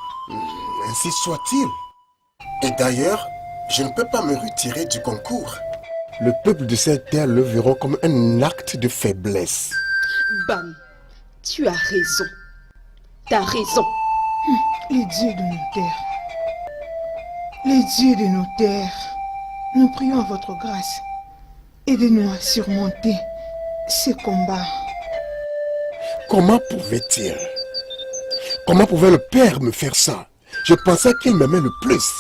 ainsi soit-il. Et d'ailleurs, je ne peux pas me retirer du concours. Le peuple de cette terre le verront comme un acte de faiblesse. Bam, tu as raison. T'as raison. Les dieux de nos terres. Les dieux de nos terres. Nous prions à votre grâce. Aidez-nous à surmonter ces combats. Comment pouvait-il? Comment pouvait le père me faire ça? Je pensais qu'il m'aimait le plus.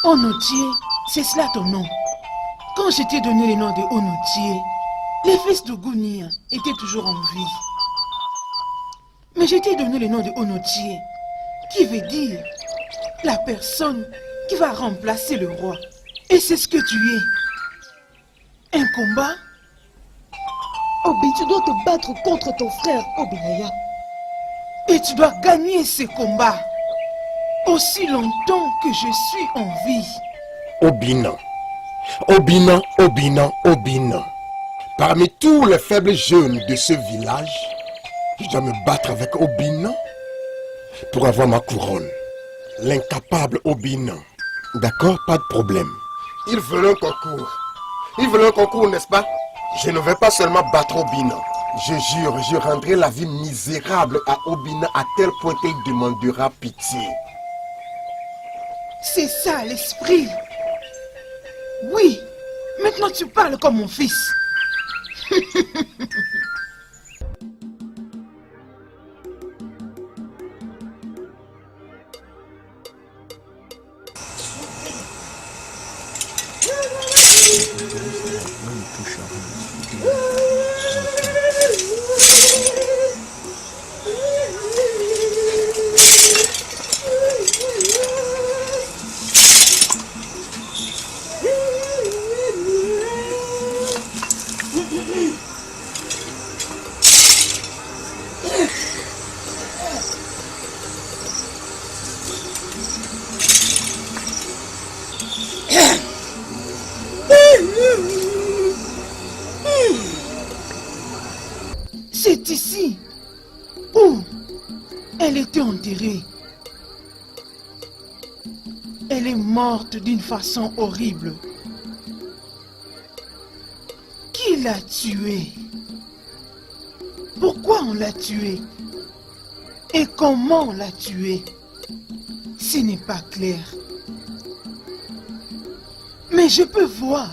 Onotié, c'est cela ton nom. Quand je t'ai donné le nom de Onotié, les fils de Gounia étaient toujours en vie. Mais je t'ai donné le nom de Onotié, qui veut dire la personne qui va remplacer le roi. Et c'est ce que tu es. Un combat? Obi, tu dois te battre contre ton frère, Obinaya. Et tu dois gagner ce combat aussi longtemps que je suis en vie. Obina. Obina, Obina, Obina. Parmi tous les faibles jeunes de ce village, je dois me battre avec Obina pour avoir ma couronne. L'incapable Obina. D'accord, pas de problème. Ils veulent un concours. Ils veulent un concours, n'est-ce pas? Je ne vais pas seulement battre Obina. Je jure, je rendrai la vie misérable à Obina à tel point qu'il demandera pitié. C'est ça l'esprit. Oui, maintenant tu parles comme mon fils. C'est ici où elle était enterrée. Elle est morte d'une façon horrible. Qui l'a tuée? Pourquoi on l'a tuée? Et comment on l'a tuée? Ce n'est pas clair. Mais je peux voir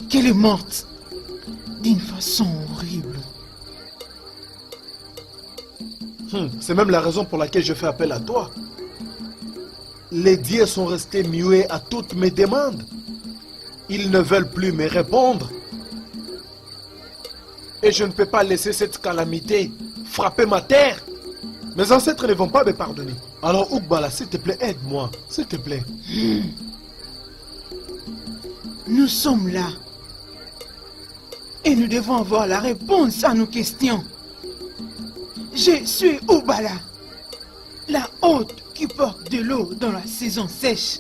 qu'elle est morte d'une façon horrible. C'est même la raison pour laquelle je fais appel à toi. Les dieux sont restés muets à toutes mes demandes. Ils ne veulent plus me répondre. Et je ne peux pas laisser cette calamité frapper ma terre. Mes ancêtres ne vont pas me pardonner. Alors Oukbala, s'il te plaît, aide-moi. S'il te plaît. Nous sommes là. Et nous devons avoir la réponse à nos questions. Je suis Oukbala, la hôte qui porte de l'eau dans la saison sèche.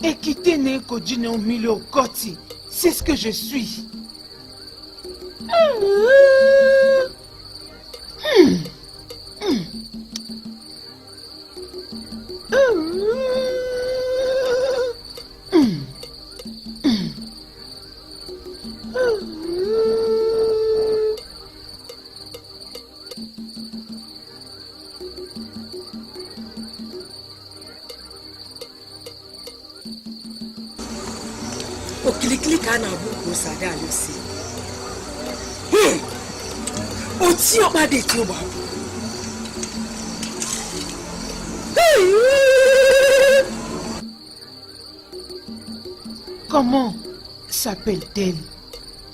Et qui tenait Kodjino Milo Koti, c'est ce que je suis. Kana buku sada lusi. Oti oba de ti oba. Comment s'appelle-t-elle?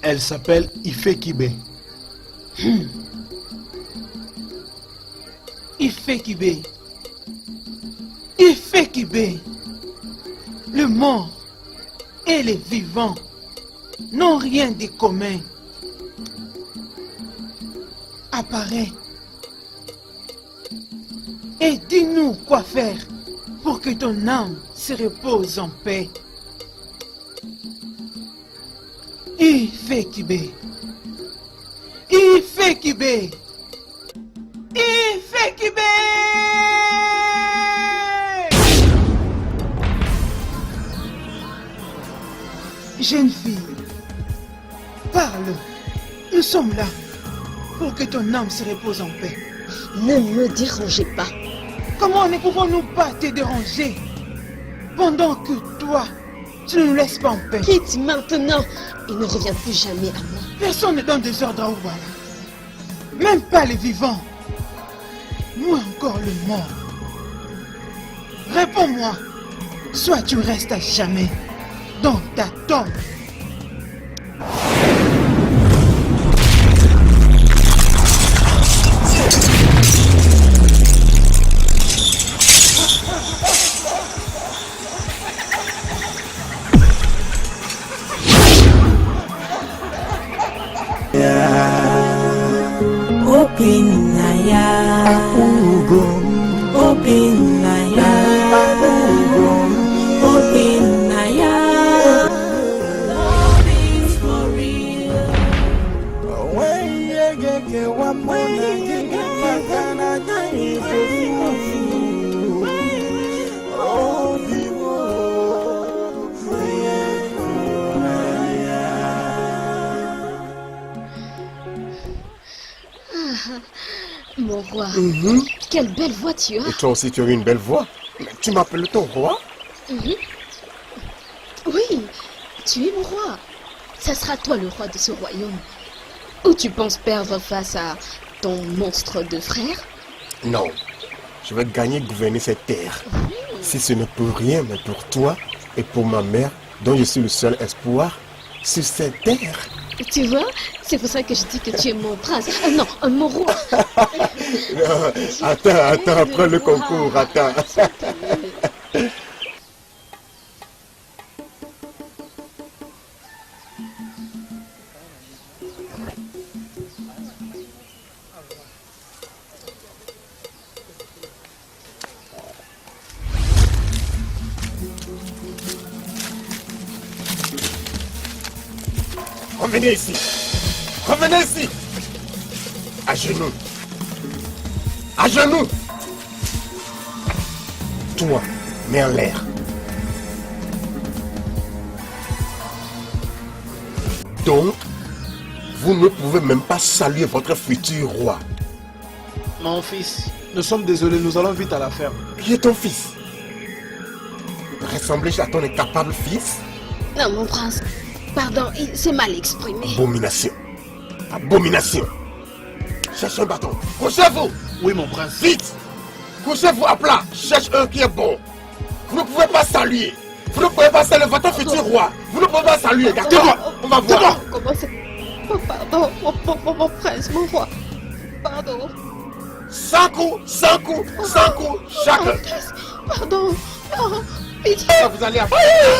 Elle s'appelle Ifekibe. Ifekibe. Ifekibe. Le mort et les vivants n'ont rien de commun. Apparaît et dis-nous quoi faire pour que ton âme se repose en paix. Ifekibe. Ifekibe. Ifekibe. Jeune fille, parle. Nous sommes là pour que ton âme se repose en paix. Ne me dérangez pas. Comment ne pouvons-nous pas te déranger pendant que toi, tu ne nous laisses pas en paix? Quitte maintenant et ne reviens plus jamais à moi. Personne ne donne des ordres à Oukbala. Même pas les vivants. Moins encore le mort. Réponds-moi. Soit tu restes à jamais dans ta tombe. Mon roi, quelle belle voix tu as. Et toi aussi, tu as une belle voix. Mais tu m'appelles ton roi? Oui, tu es mon roi. Ça sera toi le roi de ce royaume. Ou tu penses perdre face à ton monstre de frère? Non, je vais gagner gouverner cette terre. Si ce n'est pour rien, mais pour toi et pour ma mère, dont je suis le seul espoir sur cette terre. Tu vois, c'est pour ça que je dis que tu es mon prince. Non, mon roi. Attends, prends le concours, attends. Revenez ici. Revenez ici. À genoux. À genoux. Toi, mets en l'air. Donc, vous ne pouvez même pas saluer votre futur roi. Mon fils, nous sommes désolés, nous allons vite à la ferme. Qui est ton fils? Ressemblez-je à ton incapable fils? Non, mon prince. Pardon, il s'est mal exprimé. Abomination. Abomination. Cherchez un bâton. Couchez-vous. Oui, mon prince. Vite. Couchez-vous à plat. Cherche un qui est bon. Vous ne pouvez pas saluer. Vous ne pouvez pas saluer votre futur roi. Vous ne pouvez pas saluer, d'accord? On va voir. Comment c'est... Oh, pardon, mon prince, mon roi. Pardon. 100 coups, 100 coups, 100 coups, chacun. Pardon. Non, pitié. Ça, vous allez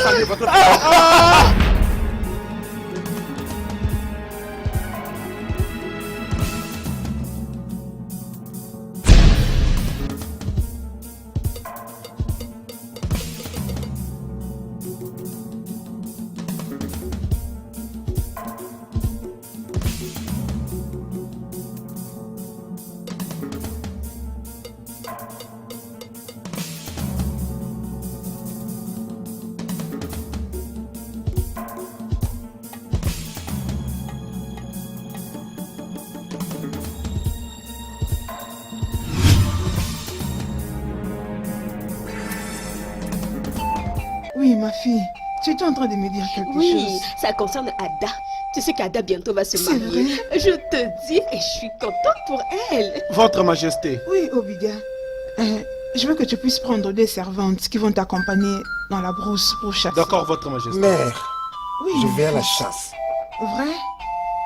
saluer votre... Oui, ma fille, tu étais en train de me dire quelque Oui, chose. ça concerne Ada. Tu sais qu'Ada bientôt va se C'est marier. vrai? Je te dis, et je suis contente pour elle. Votre Majesté, Oui, Obiga. Je veux que tu puisses prendre des servantes qui vont t'accompagner dans la brousse pour chasser. d'accord, Votre Majesté. Mère, Oui, je mon vais à la fils. chasse. Vrai?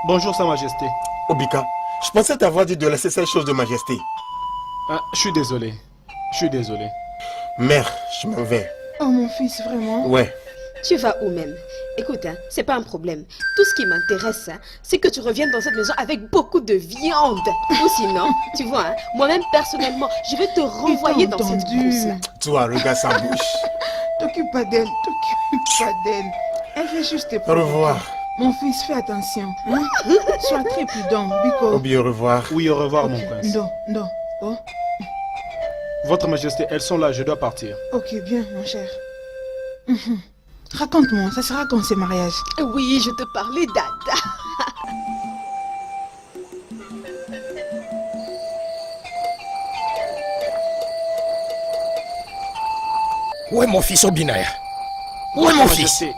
Bonjour, Sa Majesté. Obika, je pensais t'avoir dit de laisser cette chose de majesté. Ah, je suis désolé. Je suis désolé. Mère, je m'en vais. Oh, mon fils, vraiment? Ouais. Tu vas où même? Écoute, hein, c'est pas un problème. Tout ce qui m'intéresse, hein, c'est que tu reviennes dans cette maison avec beaucoup de viande. Ou sinon, tu vois, hein, moi-même personnellement, je vais te renvoyer dans cette brousse-là. Toi, regarde sa bouche. T'occupe pas d'elle, t'occupe pas d'elle. Elle fait juste tes Au revoir. Mon fils, fais attention. Hein? Sois très prudent, Biko. Obi, au revoir. Oui, au revoir, Ok, mon prince. Non, non. Oh, Votre Majesté, elles sont là, je dois partir. ok, bien, mon cher. Raconte-moi, ça sera quand ce mariage? Oui, je te parlais d'Ada. Où est mon fils Obinaya? Où est Votre mon fils? Majesté,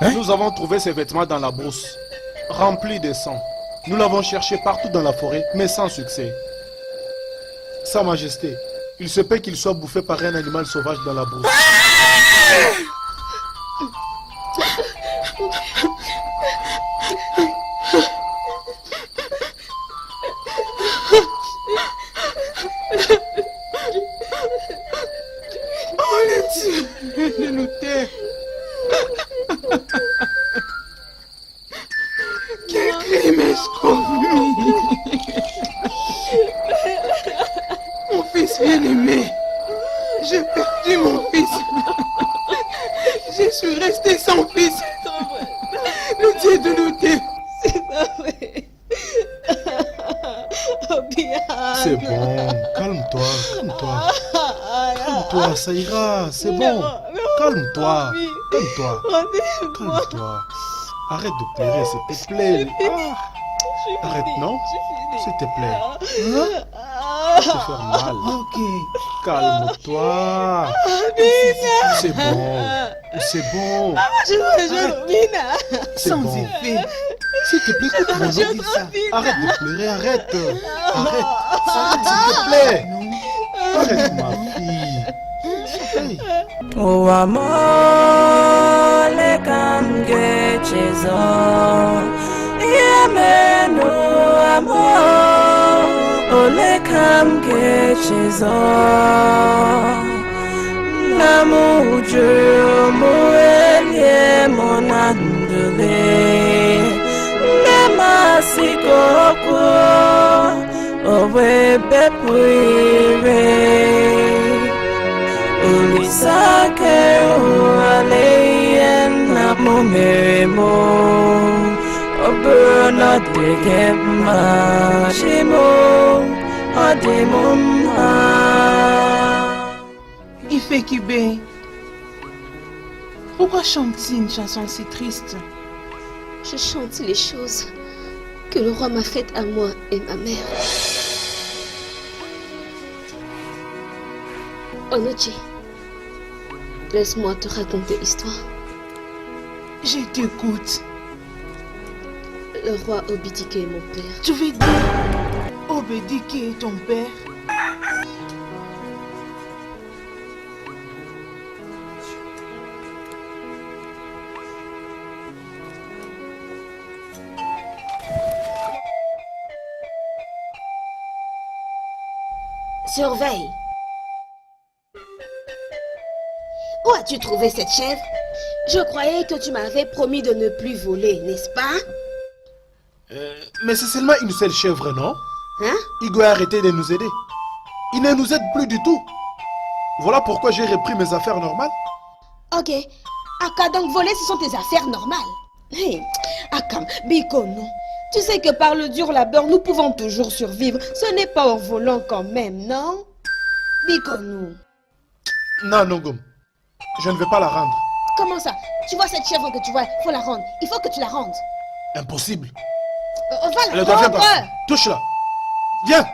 Hein? nous avons trouvé ses vêtements dans la brousse, remplis de sang. Nous l'avons cherché partout dans la forêt, mais sans succès. Sa Majesté, il se peut qu'il soit bouffé par un animal sauvage dans la brousse. Oh, le Dieu de nous taire. Quel crime ai-je commis? Mon fils bien-aimé. J'ai perdu mon fils. Je suis resté sans fils. Le Dieu de nous taire. C'est pas vrai. Oh, bien. C'est bon, calme-toi, calme-toi. Calme-toi, ça ira, c'est bon. Calme-toi, calme-toi, calme-toi. Arrête de pleurer, s'il te plaît. Ah, arrête, non? S'il te plaît. Ça te fait mal. Ok. Calme-toi. C'est bon, c'est bon. C'est Sans bon. effet. S'il te plaît, écoute mon nom. Arrête de pleurer, arrête. Arrête, arrête, s'il te plaît. Non. Arrête, ma fille. Hey. O amor le camgechezo Yemeno amor O le camgechezo Namuju muelie monandule Nemasikoko Owe bepuire Ulisake ualeyen na mumeremo Oburna dekema shimo ademumha Ifekube, pourquoi chante-t-il une chanson si triste? Je chante les choses que le roi m'a faites à moi et ma mère. Onochi, laisse-moi te raconter l'histoire. Je t'écoute. Le roi Obidike est mon père. Tu veux dire Obedike est ton père? Surveille. Où as-tu trouvé cette chèvre? Je croyais que tu m'avais promis de ne plus voler, n'est-ce pas? Mais c'est seulement une seule chèvre, non? Hein? Il doit arrêter de nous aider. Il ne nous aide plus du tout. Voilà pourquoi j'ai repris mes affaires normales. Ok. Aka, donc voler, ce sont tes affaires normales. Hey, Akam, Bikono, tu sais que par le dur labeur, nous pouvons toujours survivre. Ce n'est pas en volant quand même, non? Bikono. Non, Nongom. Je ne vais pas la rendre. Comment ça? Tu vois cette chèvre que tu vois, il faut la rendre. Il faut que tu la rendes. Impossible. Va la Elle doit viens rendre. pas. Touche-la. Viens.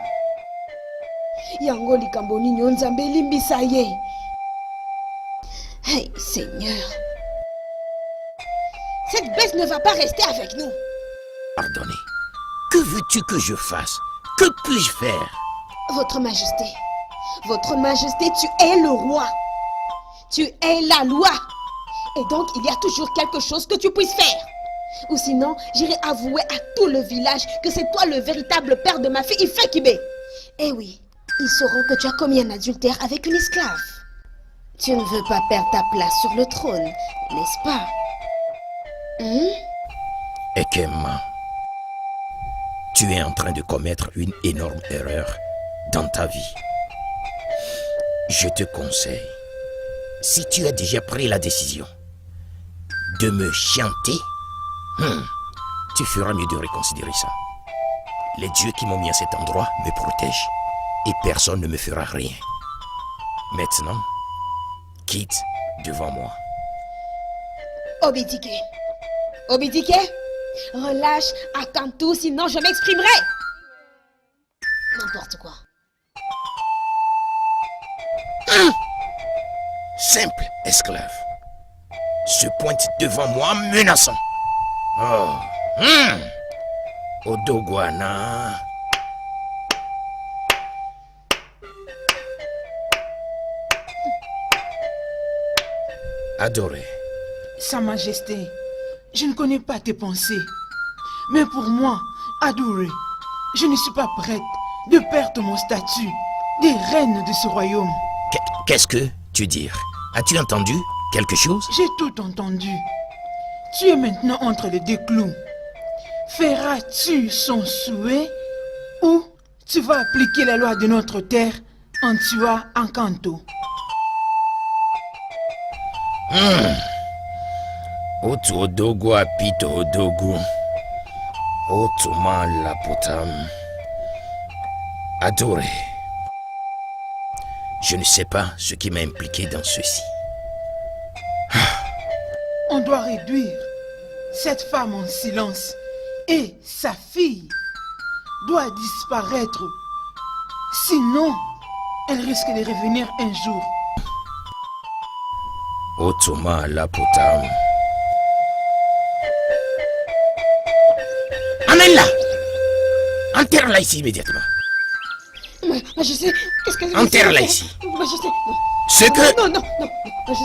Yango likamboni nyonzambe limbisa ye. Hey, Seigneur. Cette bête ne va pas rester avec nous. Pardonnez. Que veux-tu que je fasse? Que puis-je faire? Votre Majesté, tu es le roi. Tu es la loi. Et donc, il y a toujours quelque chose que tu puisses faire. Ou sinon, j'irai avouer à tout le village que c'est toi le véritable père de ma fille Ifekibe. Eh oui, ils sauront que tu as commis un adultère avec une esclave. Tu ne veux pas perdre ta place sur le trône, n'est-ce pas? Ekema, tu es en train de commettre une énorme erreur dans ta vie. Je te conseille, si tu as déjà pris la décision de me chanter, tu feras mieux de reconsidérer ça. Les dieux qui m'ont mis à cet endroit me protègent et personne ne me fera rien. Maintenant, quitte devant moi. Obidike, relâche Akantou, sinon je m'exprimerai. N'importe quoi. Simple esclave se pointe devant moi menaçant. Oh, Odogwana. Adoré. Sa Majesté, je ne connais pas tes pensées. Mais pour moi, adoré, je ne suis pas prête de perdre mon statut des reines de ce royaume. Qu'est-ce que tu dis? As-tu entendu quelque chose? J'ai tout entendu. Tu es maintenant entre les deux clous. Feras-tu son souhait ou tu vas appliquer la loi de notre terre en tuant Encanto? Otu odogo apito odogo. Otu man la potam. Adoré. Je ne sais pas ce qui m'a impliqué dans ceci. On doit réduire cette femme en silence et sa fille doit disparaître. Sinon, elle risque de revenir un jour. Otoma la potam. Amène-la! Enterre-la ici immédiatement. Majesté, qu'est-ce que... Enterre-la ici. Majesté, non.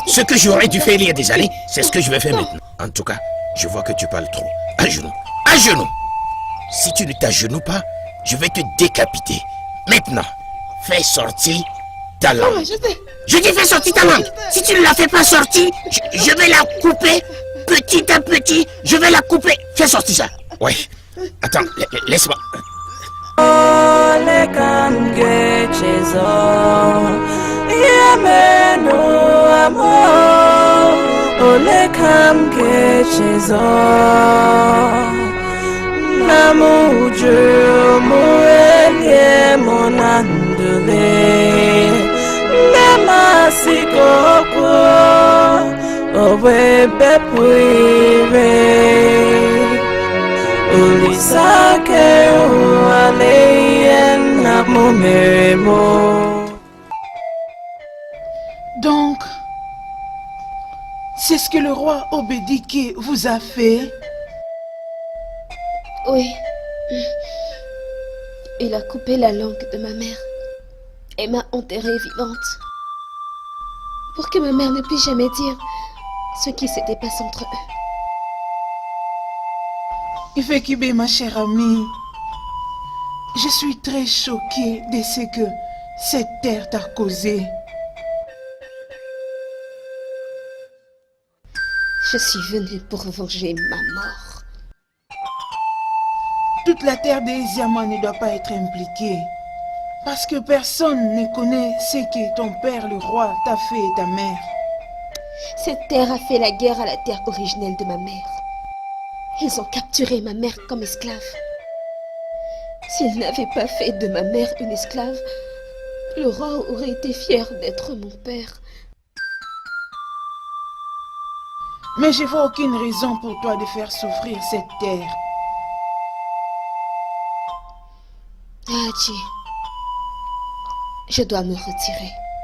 Ce que j'aurais dû faire il y a des années, c'est ce que je vais faire maintenant. En tout cas, je vois que tu parles trop. À genoux. À genoux. Si tu ne t'agenouilles pas, je vais te décapiter. Maintenant, fais sortir ta langue. Je dis fais sortir ta langue. Si tu ne la fais pas sortir, je vais la couper petit à petit. Je vais la couper. Fais sortir ça. Oui. Attends, laisse-moi. Ole kamge chezo Yameno amo Ole kamge chezo Namuju muelie monandule Nemasikoko Owe bepuire Ulisake ualeyen namumeremo. Donc, c'est ce que le roi Obedike vous a fait? Oui. Il a coupé la langue de ma mère et m'a enterrée vivante. Pour que ma mère ne puisse jamais dire ce qui s'était passé entre eux. Ifekibe, ma chère amie, je suis très choquée de ce que Cette terre t'a causé. Je suis venue pour venger ma mort. Toute la terre d'Eziama ne doit pas être impliquée. Parce que personne ne connaît ce que ton père, le roi, t'a fait et ta mère. Cette terre a fait la guerre à la terre originelle de ma mère. Ils ont capturé ma mère comme esclave. S'ils n'avaient pas fait de ma mère une esclave, le roi aurait été fier d'être mon père. Mais je vois aucune raison pour toi de faire souffrir cette terre. Hachi, je dois me retirer.